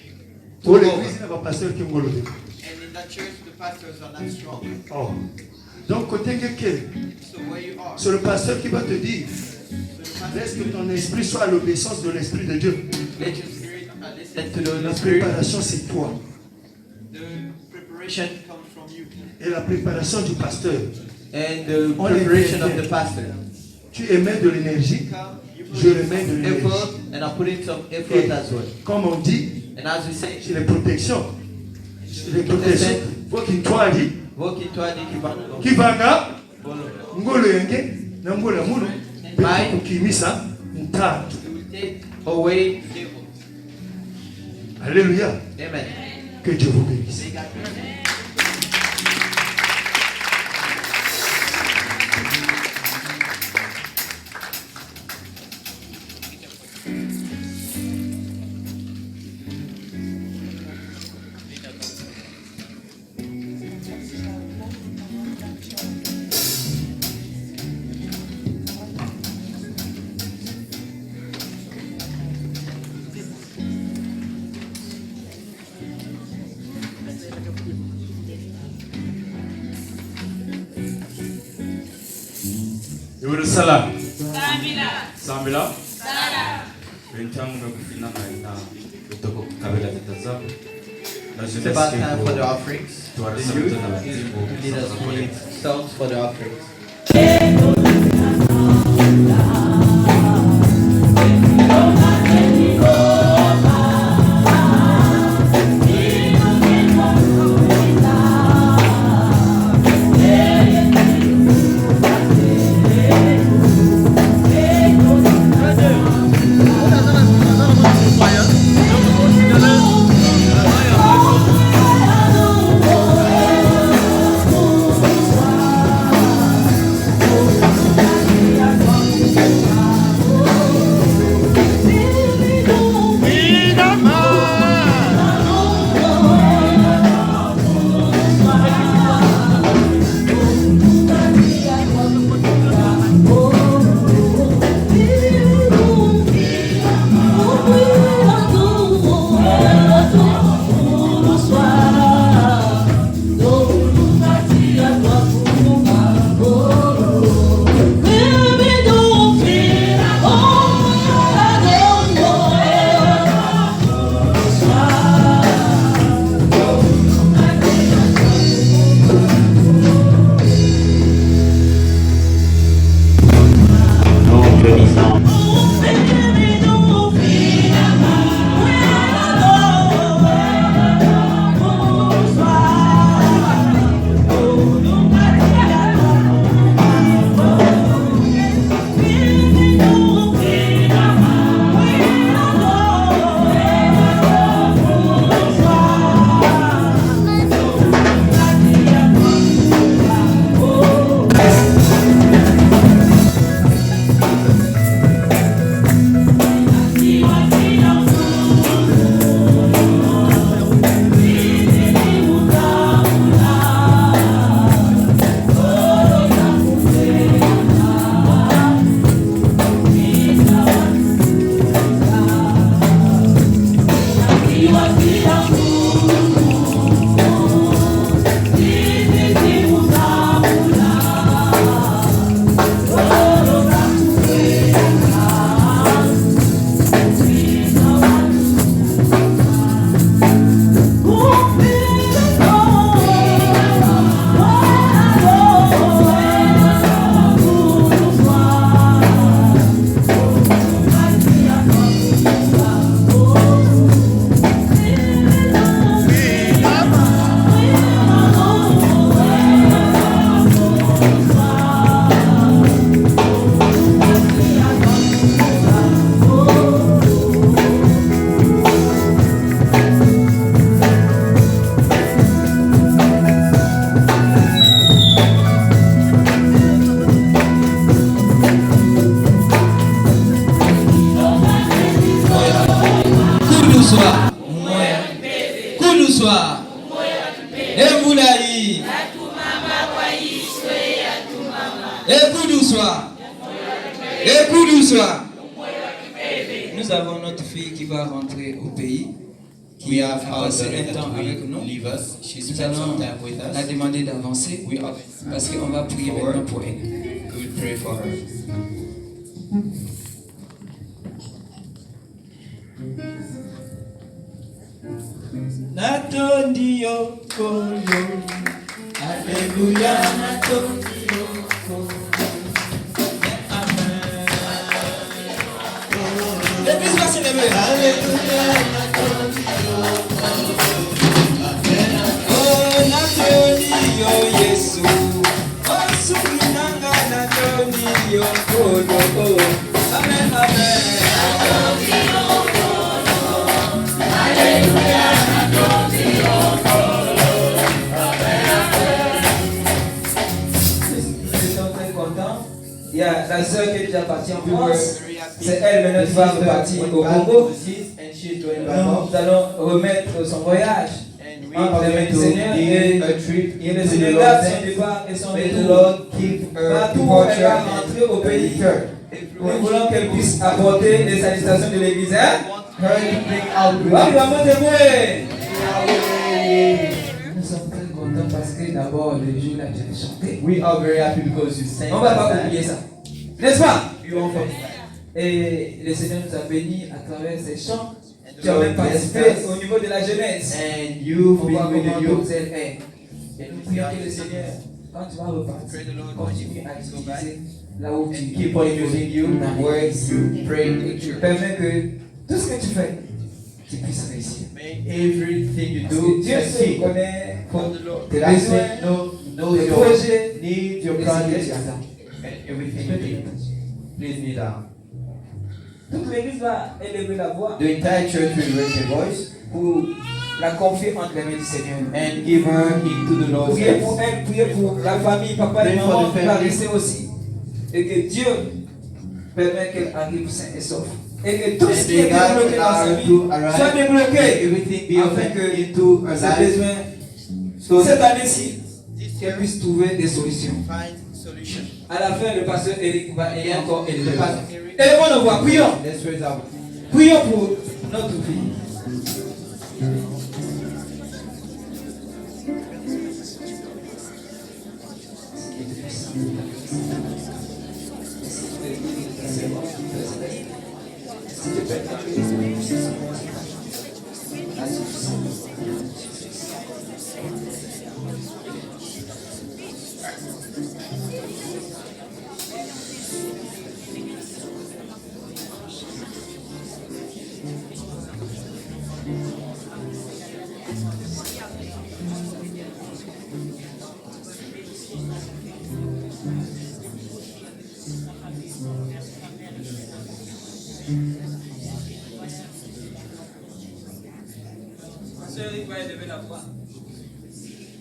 Pour l'église, il n'y a pas pasteur qui m'a levé. And in that church, the pastors are not strong. Oh. Donc côté quelqu'un, So where you are, c'est le pasteur qui va te dire, laisse que ton esprit soit à l'obéissance de l'Esprit de Dieu. let your spirit listen to the La Holy Spirit. préparation, c'est toi. The preparation comes from you. Et la préparation du pasteur. And the preparation of the pastor. Tu émets de l'énergie, je remets de l'énergie. Effort, and I put in some effort as well. Comme on dit, And as we say, c'est les protections. Les protections. Faut qu'il toi dit, qui va là, ngolo yenge, na ngolo mulu, pour kimisa, ntatu. away devil. Alléluia. Amen. Que Dieu vous bénisse. Salam. Samila. It's about time for the offerings. The youth lead us with songs for the offerings. Oh Kuduswa. Kuduswa. Embulayi. Kuduswa. Kuduswa. Nous avons notre fille qui va rentrer au pays. We have our passé daughter un temps that avec nous. will leave us. She's Nous spent some allons time with la us. demander d'avancer parce qu'on va prier maintenant pour elle. We will pray for her. Natondi yo koyo, Alléluia, natondi yo koyo, Amen. L'église va se lever. Alléluia, natondi yo koyo, Amen. Oh, natondi yo Yesu, oh, suminanga natondi yo koyo, Amen, Amen. Natondi yo koyo, Alléluia. Il y a la sœur qui est déjà partie en France. C'est elle maintenant qui va repartir au Congo. Nous allons remettre son voyage entre les mains du Seigneur et le Seigneur garde son départ et son retour. Partout où elle va rentrer au pays, nous voulons qu'elle puisse apporter les salutations de l'église. Nous sommes très contents parce que d'abord le jour là j'ai chanté. We are very happy because you sang. On va pas oublier ça. N'est-ce pas? Et le Seigneur nous a bénis à travers ces chants. Tu as même participé au niveau de la jeunesse. And you've On va been with the comment youth. elle est. Et nous prions que le Seigneur, quand tu vas repartir, continue à utiliser là où tu Keep on using you, the words you pray, et tu permets que tout ce que tu fais, tu puisses réussir. May everything you Parce do que Dieu se succeed. connaît The tes besoins, Lord knows tes your projets, needs, your et ce que projects, tu attends. and everything you need. Please kneel down. Toute l'église va élever la voix The entire church will raise their voice pour la confier entre les mains du Seigneur. and give her into the Lord's Priez pour hands. elle, priez pour la famille, papa et Pray for maman the qui va family. rester aussi. Et que Dieu permet qu'elle arrive saine et sauf. Et que tout ce qui est débloqué dans sa vie soit débloqué. Everything be Afin open que into her ses life. besoins, cette année-ci, qu'elle puisse trouver des solutions. Find solution. À la fin, le pasteur Eric va aider encore élever. The pastor Eric. Élevons nos voix, prions. Let's raise our Prions pour notre fille.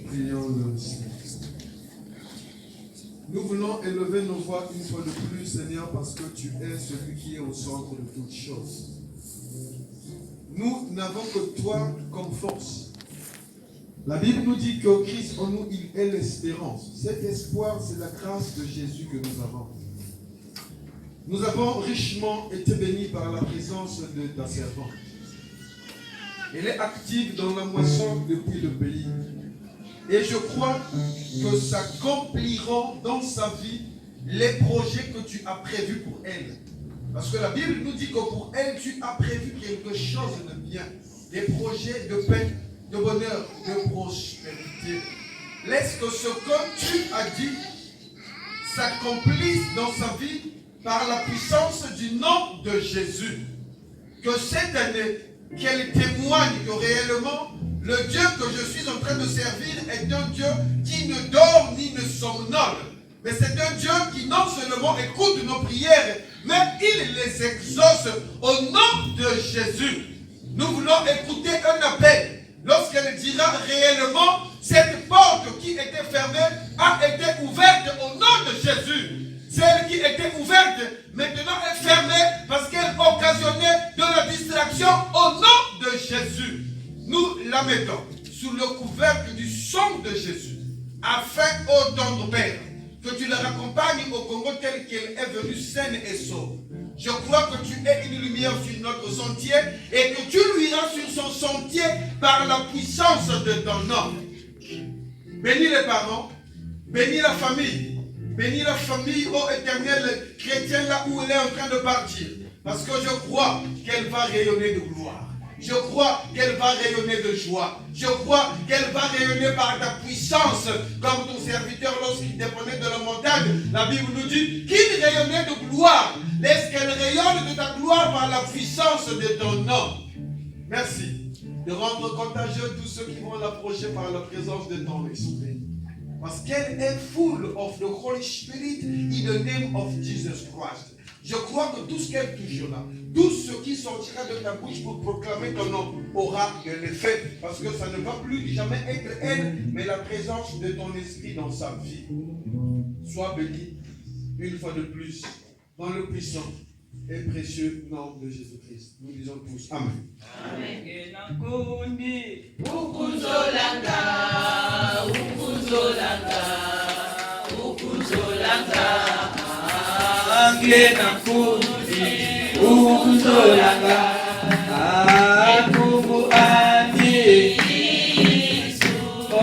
Prions le Seigneur. Nous voulons élever nos voix une fois de plus, Seigneur, parce que tu es celui qui est au centre de toutes choses. Nous n'avons que toi comme force. La Bible nous dit que Christ en nous, il est l'espérance. Cet espoir, c'est la grâce de Jésus que nous avons. Nous avons richement été bénis par la présence de ta servante. Elle est active dans la moisson depuis le pays. Et je crois que s'accompliront dans sa vie les projets que tu as prévus pour elle. Parce que la Bible nous dit que pour elle, tu as prévu quelque chose de bien. Des projets de paix, de bonheur, de prospérité. Laisse que ce que tu as dit s'accomplisse dans sa vie par la puissance du nom de Jésus. Que cette année, qu'elle témoigne que réellement, le Dieu que je suis en train de servir est un Dieu qui ne dort ni ne somnole. Mais c'est un Dieu qui non seulement écoute nos prières, mais il les exauce au nom de Jésus. Nous voulons écouter un appel. Lorsqu'elle dira réellement, cette porte qui était fermée a été ouverte au nom de Jésus. Celle qui était ouverte, maintenant est fermée parce qu'elle occasionnait de la distraction au nom de Jésus. Jésus, nous la mettons sous le couvercle du sang de Jésus, afin, ô tendre Père, que tu le raccompagnes au Congo tel qu'elle est venue saine et sauve. Je crois que tu es une lumière sur notre sentier et que tu lui iras sur son sentier par la puissance de ton nom. Bénis les parents, bénis la famille, ô Éternel chrétien, là où elle est en train de partir. Parce que je crois qu'elle va rayonner de gloire. Je crois qu'elle va rayonner de joie. Je crois qu'elle va rayonner par ta puissance. Comme ton serviteur, lorsqu'il dépendait de la montagne, la Bible nous dit qu'il rayonnait de gloire. Laisse qu'elle rayonne de ta gloire par la puissance de ton nom. Merci de rendre contagieux tous ceux qui vont l'approcher par la présence de ton esprit. Parce qu'elle est full of the Holy Spirit in the name of Jesus Christ. Je crois que tout ce qu'elle touchera, tout ce qui sortira de ta bouche pour proclamer ton nom aura un effet. Parce que ça ne va plus jamais être elle, mais la présence de ton esprit dans sa vie. Sois béni une fois de plus dans le puissant et précieux nom de Jésus-Christ. Nous disons tous Amen. Amen. Angena kundi ukuzolanga akubu andi oh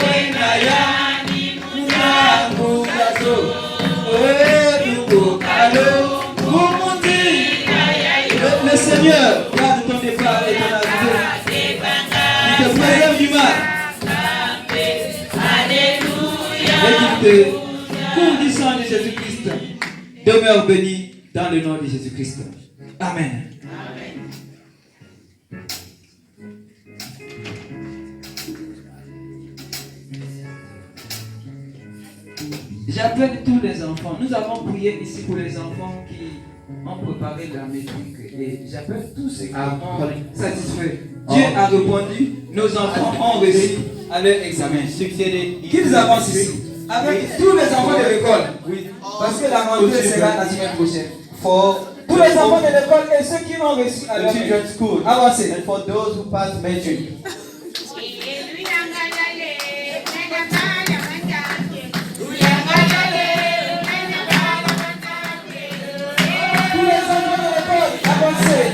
wena yani munangu gaso eduko kalo kumundi le Seigneur garde ton départ et ton arrivée. Il te préserve du mal. Alléluia. Et qu'il te couvre du sang de Jésus-Christ. Demeure béni dans le nom de Jésus-Christ. Amen. Amen. J'appelle tous les enfants. Nous avons prié ici pour les enfants qui ont préparé la métrique. Et j'appelle tous ceux qui sont satisfaits. Dieu a répondu. Nos enfants ont réussi à leur examen. Qu'ils avancent ici. Avec tous les enfants de l'école. Oui. Parce que la rentrée sera la semaine prochaine. For tous les enfants de l'école et ceux qui ont reçu à leur school. Avancez. And for those who pass matric. Tous les enfants de l'école, avancez.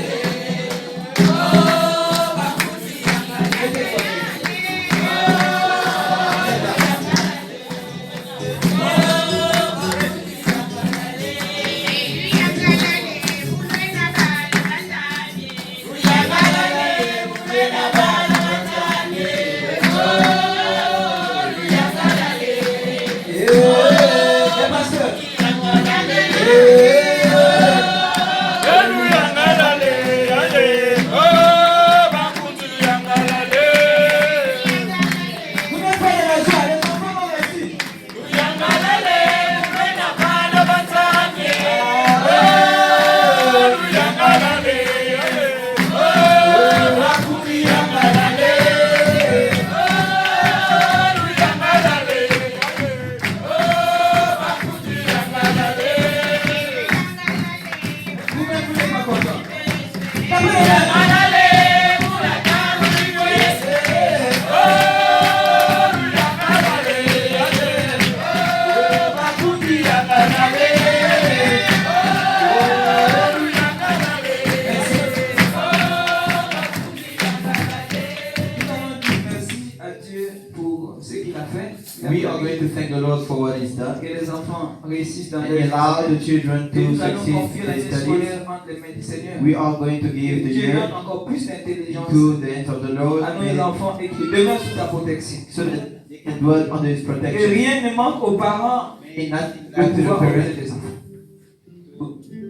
We are going to thank the Lord for what He's done. Que les enfants réussissent dans And allow the children to nous allons succeed confier in l'année studies. scolaire entre les mains du Seigneur. We are going to give the Dieu year donne encore plus d'intelligence to the hands of the Lord, à nos enfants et qu'ils demeurent sous ta protection. so that they can dwell under His Que protection. rien ne manque aux parents And nothing pour to the pouvoir parents. protéger les enfants.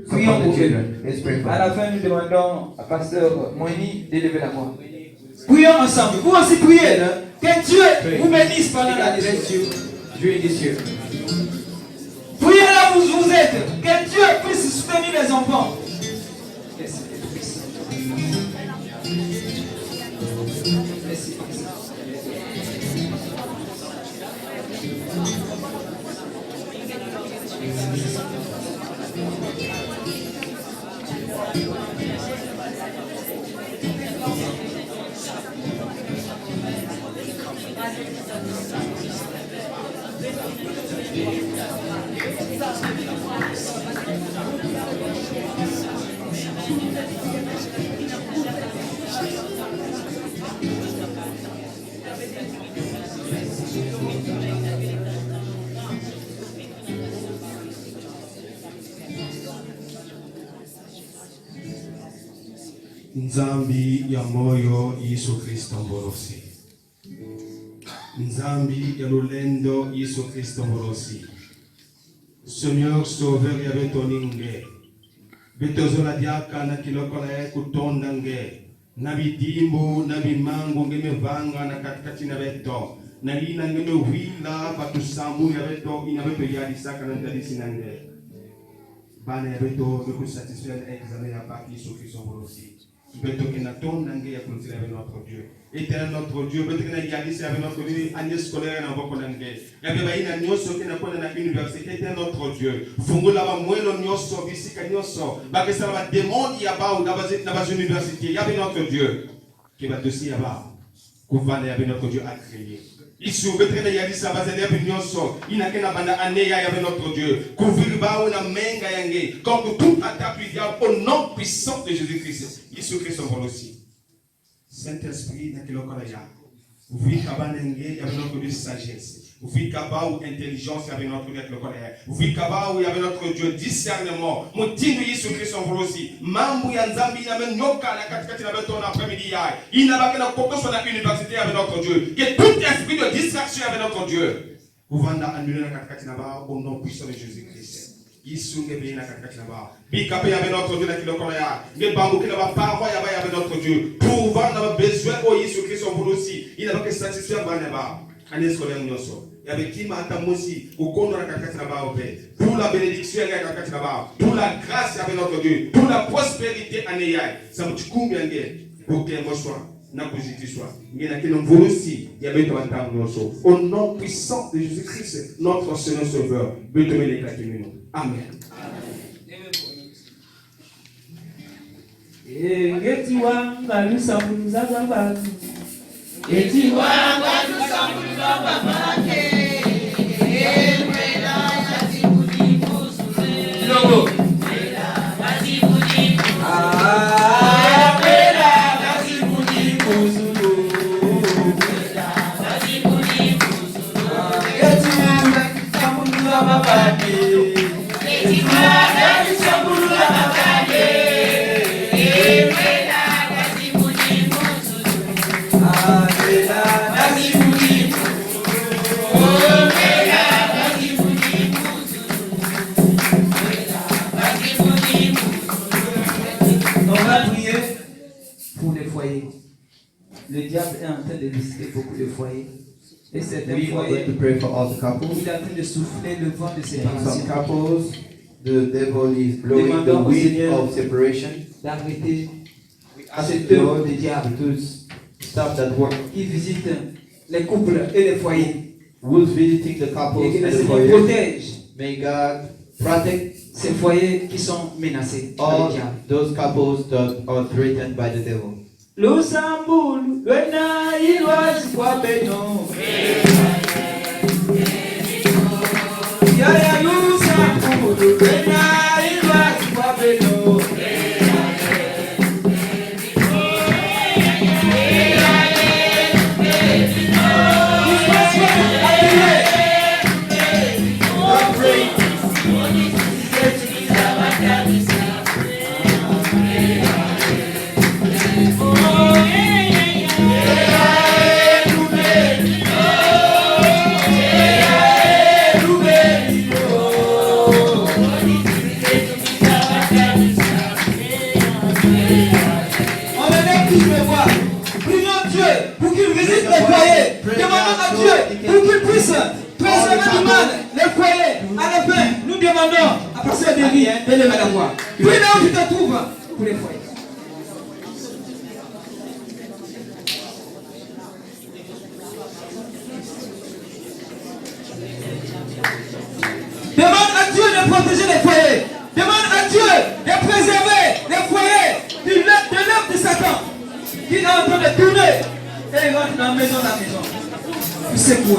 Prions Support pour the eux. children. Let's pray for À them. la fin, nous demandons à Pasteur Moini d'élever la voix. Prions ensemble. Vous aussi priez. Que Dieu vous bénisse pendant la lecture. During this year. Priez là où vous êtes. Que Dieu puisse soutenir les enfants. Merci. Merci. Merci. Nzambi ya moyo Yesu Kristo mborosi. Nzambi ya lulendo Yesu Kristo mborosi. Seigneur sauveur ya betoninge. Betozola diaka na kilokola ya kutonda nge. Na bidimbo na bimango ngeme vanga na katikati na beto. Na ina ngeme wila batusamu ya beto ina beto yadi saka na ndadisi na nge. Bana ya beto me satisfaire examen ya baki Yesu Kristo mborosi. Beto qui n'attend n'angé à continuer avec notre Dieu. Éternel notre Dieu, beto qui n'a pas dit avec notre Dieu, année scolaire n'a pas connaissé. Il y avait une année qui n'a pas dans l'université. Éternel notre Dieu, fungu la ba mwelo nyoso bisika nyoso. Ba que ça va demander ya ba ou dans la université. Il y avait notre Dieu qui va dessus ya ba. Couvrir avec notre Dieu à créer. Ici, vous pouvez dire ça va aider à nyoso. Il n'a qu'un abandon année ya avec notre Dieu. Couvrir ba ou na menga yangé. Comme tout attaque du diable au nom puissant de Jésus-Christ. Jésus Christ en aussi. Saint-Esprit, n'a qu'il y a. Vous vivez il y avait notre Dieu sagesse. Vous vivez ou intelligence, il y avait notre Dieu le colère. Vous vivez où il y avait notre Dieu discernement. Mon Dieu Jésus Christ en aussi. Mamou Yanzambi, il y avait Nyoka, la katikati na beton après-midi. Il n'a pas que la coco sur l'université avec notre Dieu. Que tout esprit de distraction avec notre Dieu. Vous vendez annuler la katikati na au nom puissant de Jésus-Christ. Yisunge bina katikati na ba. Bikape ya notre Dieu na kilokolo ya. Nge bambuki na ba paroi ya ba ya notre Dieu. Pour vendre nos besoins au Jésus Christ en vous aussi. Il n'a pas que satisfaire bana ba. Année scolaire nyoso. Ya bekima hata mosi ukondo na katikati na ba ope. Pour la bénédiction ya katikati na ba. Pour la grâce ya notre Dieu. Pour la prospérité année ya. Ça me tukumbi yange. Pour que moi soit na positif soit. Nge na kino mvulusi ya beto wantamu nyoso. Au nom puissant de Jésus-Christ, notre Seigneur Sauveur. Beto mele kakimino. Amen. Eti wanga lusambuluza babantu. Eti wanga lusambuluza babake. Mwela yazibudibuzule. Logo. Mwela yazibudibuzule. Mwela yazibudibuzule. Mwela yazibudibuzule. Eti wanga lusambuluza babake. Eti wanga lusambuluza babake. Pour les foyers. Le diable est en train de visiter beaucoup de foyers. Et certains foyers, to pray for all the couples. il est en train de souffler le vent de Some séparation. couples, the devil is blowing the wind of separation. D'arrêter Ask cette the œuvre Lord du diable to stop that work. qui visite les couples et les foyers. Who's visiting the couples Et que le and the Seigneur foyers? protège May God protect ces foyers qui sont menacés par all le diable. those couples that are threatened by the devil. Lusambulu, wena ilwazi kwa beno. Yaya lusambulu, wena ilwazi kwa beno. Demande à Dieu de protéger les foyers. Demande à Dieu de préserver les foyers de l'œuvre de Satan qui est en train de tourner. Et il rentre dans la maison. Il secoue.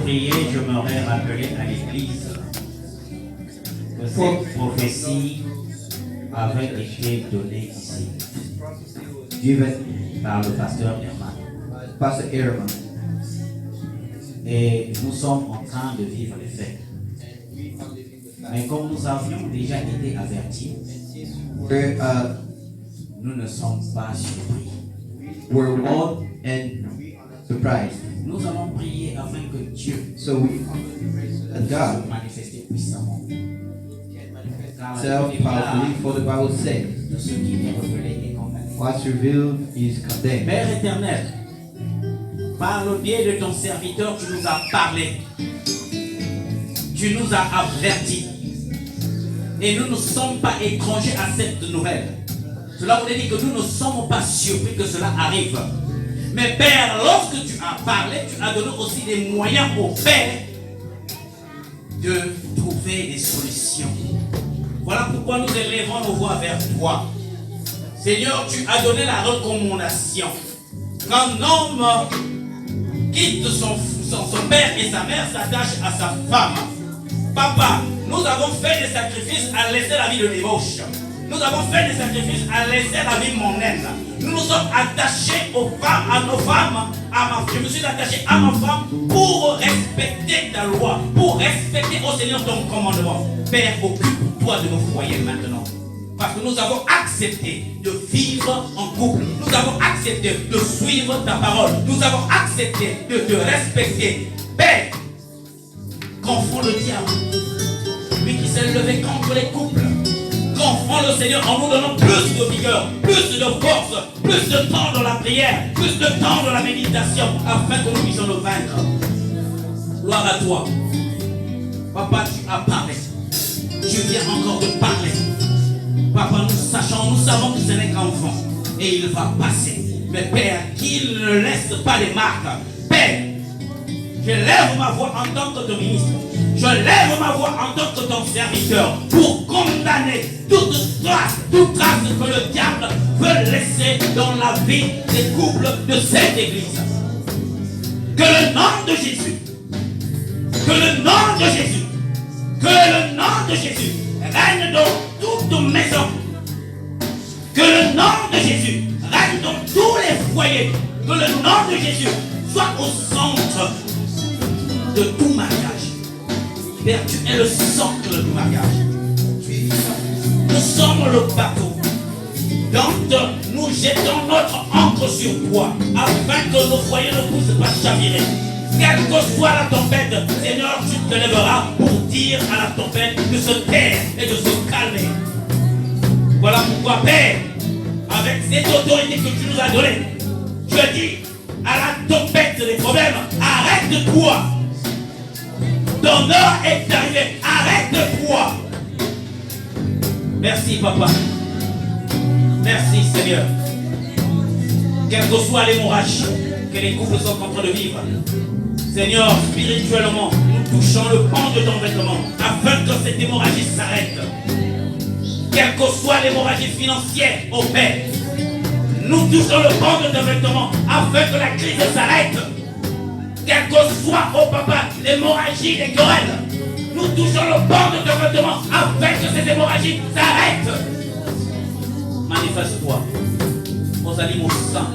prié, je m'aurais rappelé à l'église que cette prophétie avait été donnée ici, given par le pasteur Herman. Pastor Herman. Et nous sommes en train de vivre les faits. Mais comme nous avions déjà été avertis, nous ne sommes pas surpris. We're warned and surprised. Nous allons prier afin que Dieu So we, puisse God, manifester puissamment. self powerfully, for the Bible says, Tout ce qui est révélé est condamné. what's revealed is condemned. Père éternel, par le biais de ton serviteur, tu nous as parlé. Tu nous as avertis. Et nous ne sommes pas étrangers à cette nouvelle. Cela voulait dire que nous ne sommes pas surpris que cela arrive. Mais Père, lorsque tu as parlé, tu as donné aussi des moyens au Père de trouver des solutions. Voilà pourquoi nous élevons nos voix vers toi. Seigneur, tu as donné la recommandation qu'un homme quitte son père et sa mère, s'attache à sa femme. Papa, nous avons fait des sacrifices à laisser la vie de débauche. Nous avons fait des sacrifices à laisser la vie mondaine. Nous nous sommes attachés aux femmes, à nos femmes. Je me suis attaché à ma femme pour respecter ta loi, pour respecter au Seigneur ton commandement. Père, occupe-toi de nos foyers maintenant. Parce que nous avons accepté de vivre en couple. Nous avons accepté de suivre ta parole. Nous avons accepté de te respecter. Père, confond le diable, lui qui s'est levé contre les couples. Confond le Seigneur en nous donnant plus de vigueur, plus de force, plus de temps dans la prière, plus de temps dans la méditation, afin que nous puissions le vaincre. Gloire à toi. Papa, tu as parlé. Tu viens encore de parler. Papa, nous savons que ce n'est qu'un vent et il va passer. Mais Père, qu'il ne laisse pas les marques. Père, je lève ma voix en tant que ton ministre. Je lève ma voix en tant que ton serviteur pour condamner toute trace que le diable veut laisser dans la vie des couples de cette église. Que le nom de Jésus, que le nom de Jésus, que le nom de Jésus règne dans toute maison. Que le nom de Jésus règne dans tous les foyers. Que le nom de Jésus soit au centre de tout mariage. Père, tu es le centre de tout mariage. Nous sommes le bateau. Donc, nous jetons notre encre sur toi afin que nos foyers ne puissent pas chavirer. Quelle que soit la tempête, Seigneur, tu te lèveras pour dire à la tempête de se taire et de se calmer. Voilà pourquoi, Père, avec cette autorité que tu nous as donnée, je dis à la tempête des problèmes, arrête-toi. Ton heure est arrivée, arrête-toi. Merci, Papa. Merci, Seigneur. Quelle que soit l'hémorragie que les couples sont en train de vivre, Seigneur, spirituellement, nous touchons le pan de ton vêtement afin que cette hémorragie s'arrête. Quelle que soit l'hémorragie financière, ô Père, nous touchons le pan de ton vêtement afin que la crise s'arrête. Quelle que soit, ô Papa, l'hémorragie des querelles, nous touchons le pan de ton vêtement afin que cette hémorragie s'arrête. Manifeste-toi. Nous allons au sang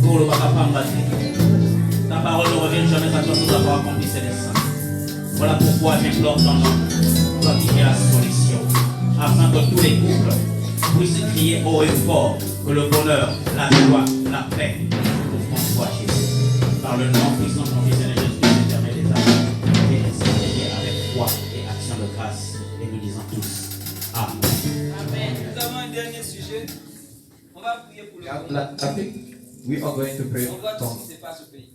pour le Papa Pambaté. Ta parole ne revient jamais à toi sans avoir accompli ses desseins. Voilà pourquoi j'implore ton nom. Toi qui es la solution. Afin que tous les couples puissent crier haut et fort que le bonheur, la joie, la paix nous soit Jésus. Par le nom puissant de ton Fils et de Jésus, éternel des âmes, et ainsi avec foi et action de grâce. Et nous disons tous Amen. Amen. Nous avons un dernier sujet. On va prier pour le We are going to pray on voit tout for ce qui se passe au pays.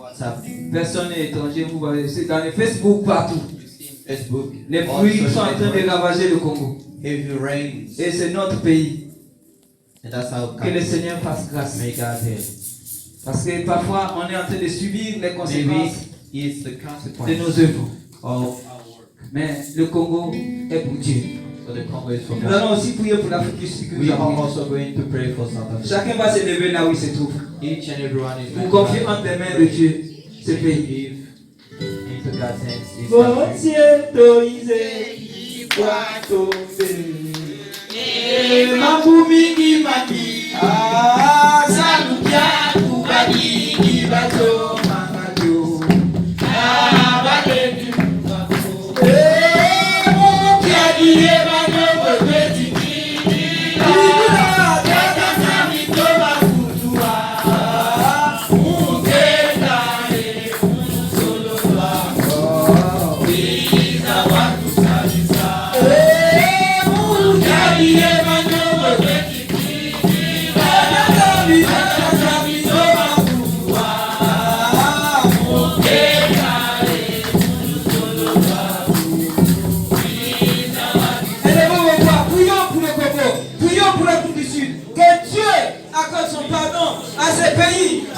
WhatsApp, Personne n'est étranger, vous voyez, c'est dans les Facebook partout. Facebook. Les all pluies social sont en train de media. ravager le Congo. Heavy rains. Et c'est notre pays. And that's how Que le Seigneur fasse grâce. may God help. Parce que parfois, on est en train de subir les Maybe conséquences it's the de consequence nos œuvres. of our work. Mais le Congo est pour Dieu. So the Congo is for Nous God. allons aussi prier pour l'Afrique du Sud. que We nous are avons. also going to pray for South Africa. Chacun va se lever là où il se trouve. Each and everyone is Pour going confier to entre les mains de Dieu ce pays. give Bon Dieu autorisé, quoi tomber. Et ma boumi qui m'a dit, ah, ça nous bien, pour badi, qui va tomber.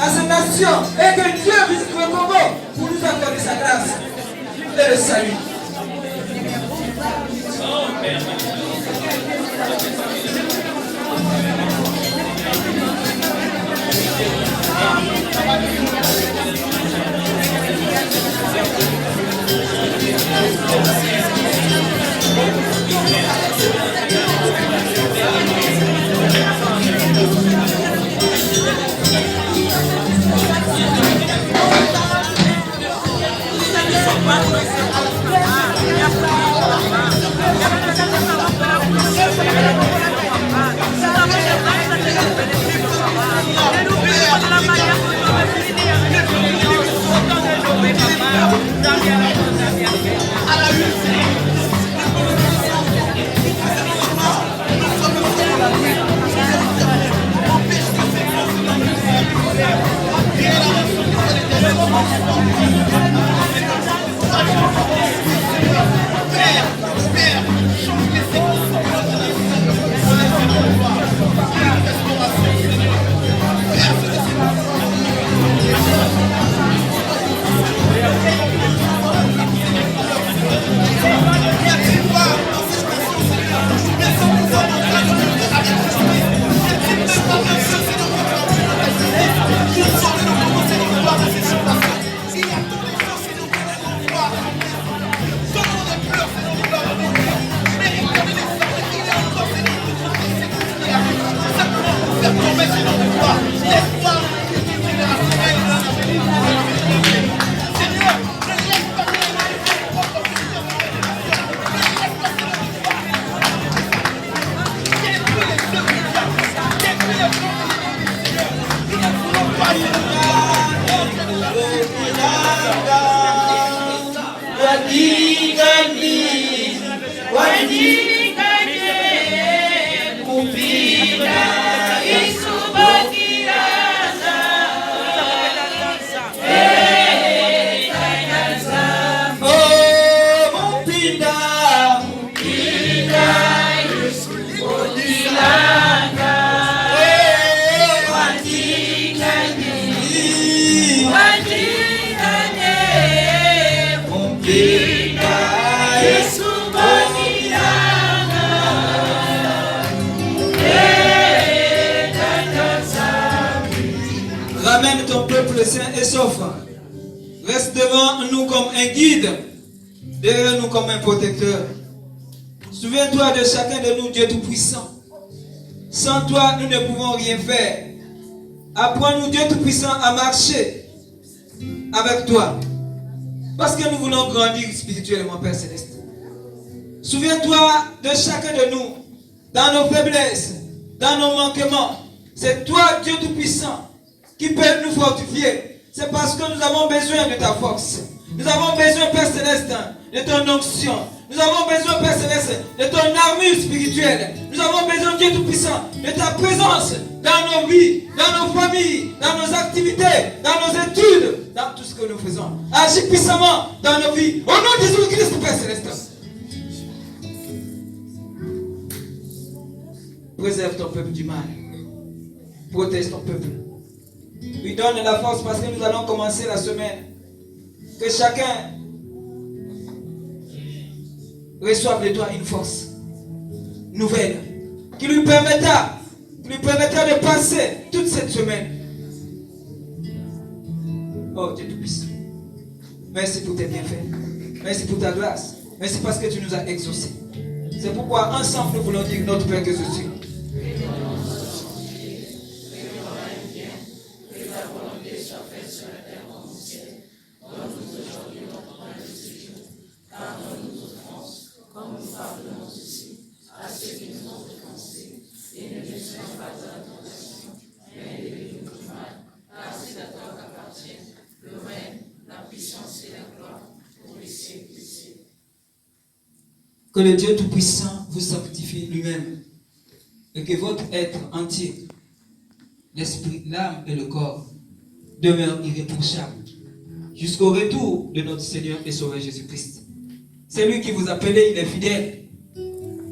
À cette nation, et que Dieu visite le Congo pour nous accorder sa grâce et le salut. Ramène ton peuple saint et sauf. Reste devant nous comme un guide, derrière nous comme un protecteur. Souviens-toi de chacun de nous, Dieu Tout-Puissant. Sans toi, nous ne pouvons rien faire. Apprends-nous, Dieu Tout-Puissant, à marcher avec toi. Parce que nous voulons grandir spirituellement, Père Céleste. Souviens-toi de chacun de nous, dans nos faiblesses, dans nos manquements. C'est toi, Dieu Tout-Puissant, qui peut nous fortifier. C'est parce que nous avons besoin de ta force. Nous avons besoin, Père Céleste, de ton onction. Nous avons besoin, Père Céleste, de ton armure spirituelle. Nous avons besoin, Dieu Tout-Puissant, de ta présence dans nos vies, dans nos familles, dans nos activités, dans nos études, dans tout ce que nous faisons. Agis puissamment dans nos vies. Au nom de Jésus-Christ, Père Céleste. Préserve ton peuple du mal. Protège ton peuple. Lui donne la force parce que nous allons commencer la semaine. Que chacun reçoive de toi une force nouvelle qui lui permettra de passer toute cette semaine. Oh Dieu Tout-Puissant. Merci pour tes bienfaits. Merci pour ta grâce. Merci parce que tu nous as exaucés. C'est pourquoi ensemble nous voulons dire notre Père que je suis. Que le Dieu Tout-Puissant vous sanctifie lui-même et que votre être entier, l'esprit, l'âme et le corps, demeurent irréprochables jusqu'au retour de notre Seigneur et Sauveur Jésus-Christ. C'est lui qui vous a appelé, il est fidèle.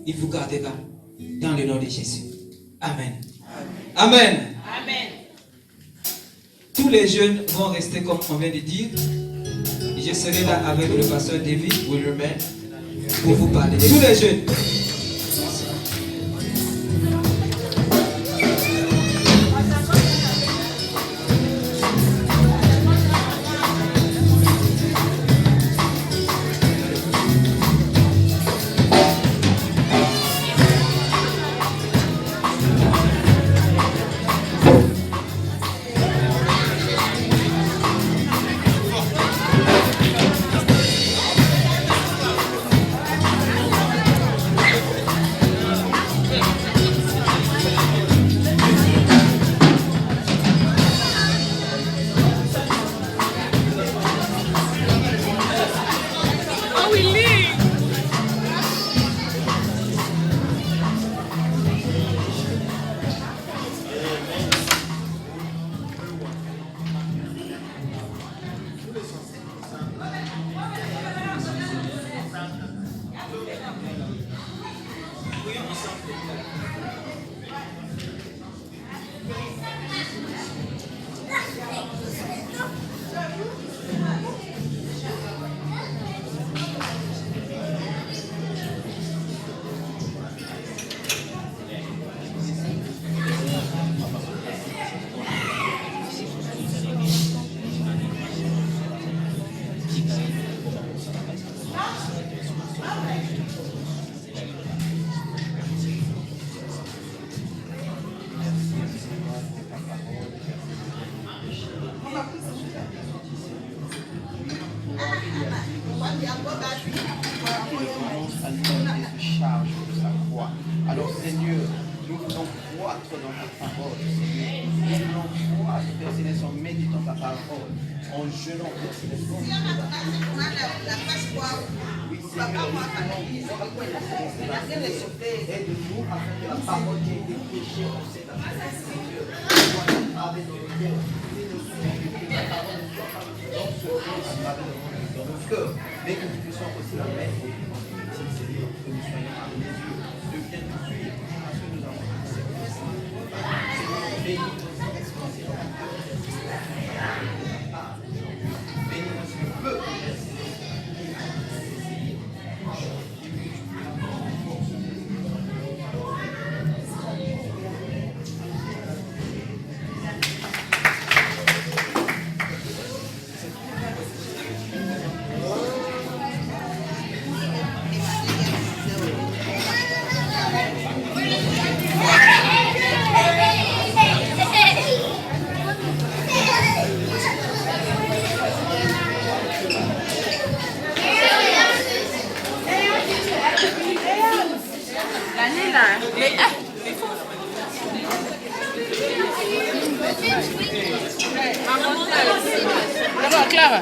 Il vous gardera dans le nom de Jésus. Amen. Amen. Amen. Amen. Tous les jeunes vont rester comme on vient de dire. Je serai là avec le pasteur David pour vous parler. Tous les jeunes. Alors Seigneur, nous voulons croître dans ta parole, Seigneur. Nous voulons croître, Père Céleste, en méditant ta parole, en jeûnant, Père Céleste. Oui, Seigneur, aide-nous afin que la parole qui a été prêchée en cette affaire, Seigneur, soit gravée dans nos cœurs. Que ta parole ne soit pas dans ce cœur, dans nos cœurs, mais que nous puissions aussi la mettre au bout de notre vie, Seigneur, que nous soyons à mes yeux. De bien nous suivre parce que nous avons accepté ça. Seigneur, bénis-nous expansément. Bénis-nous sur le peuple. D'abord, Clara.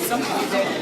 Something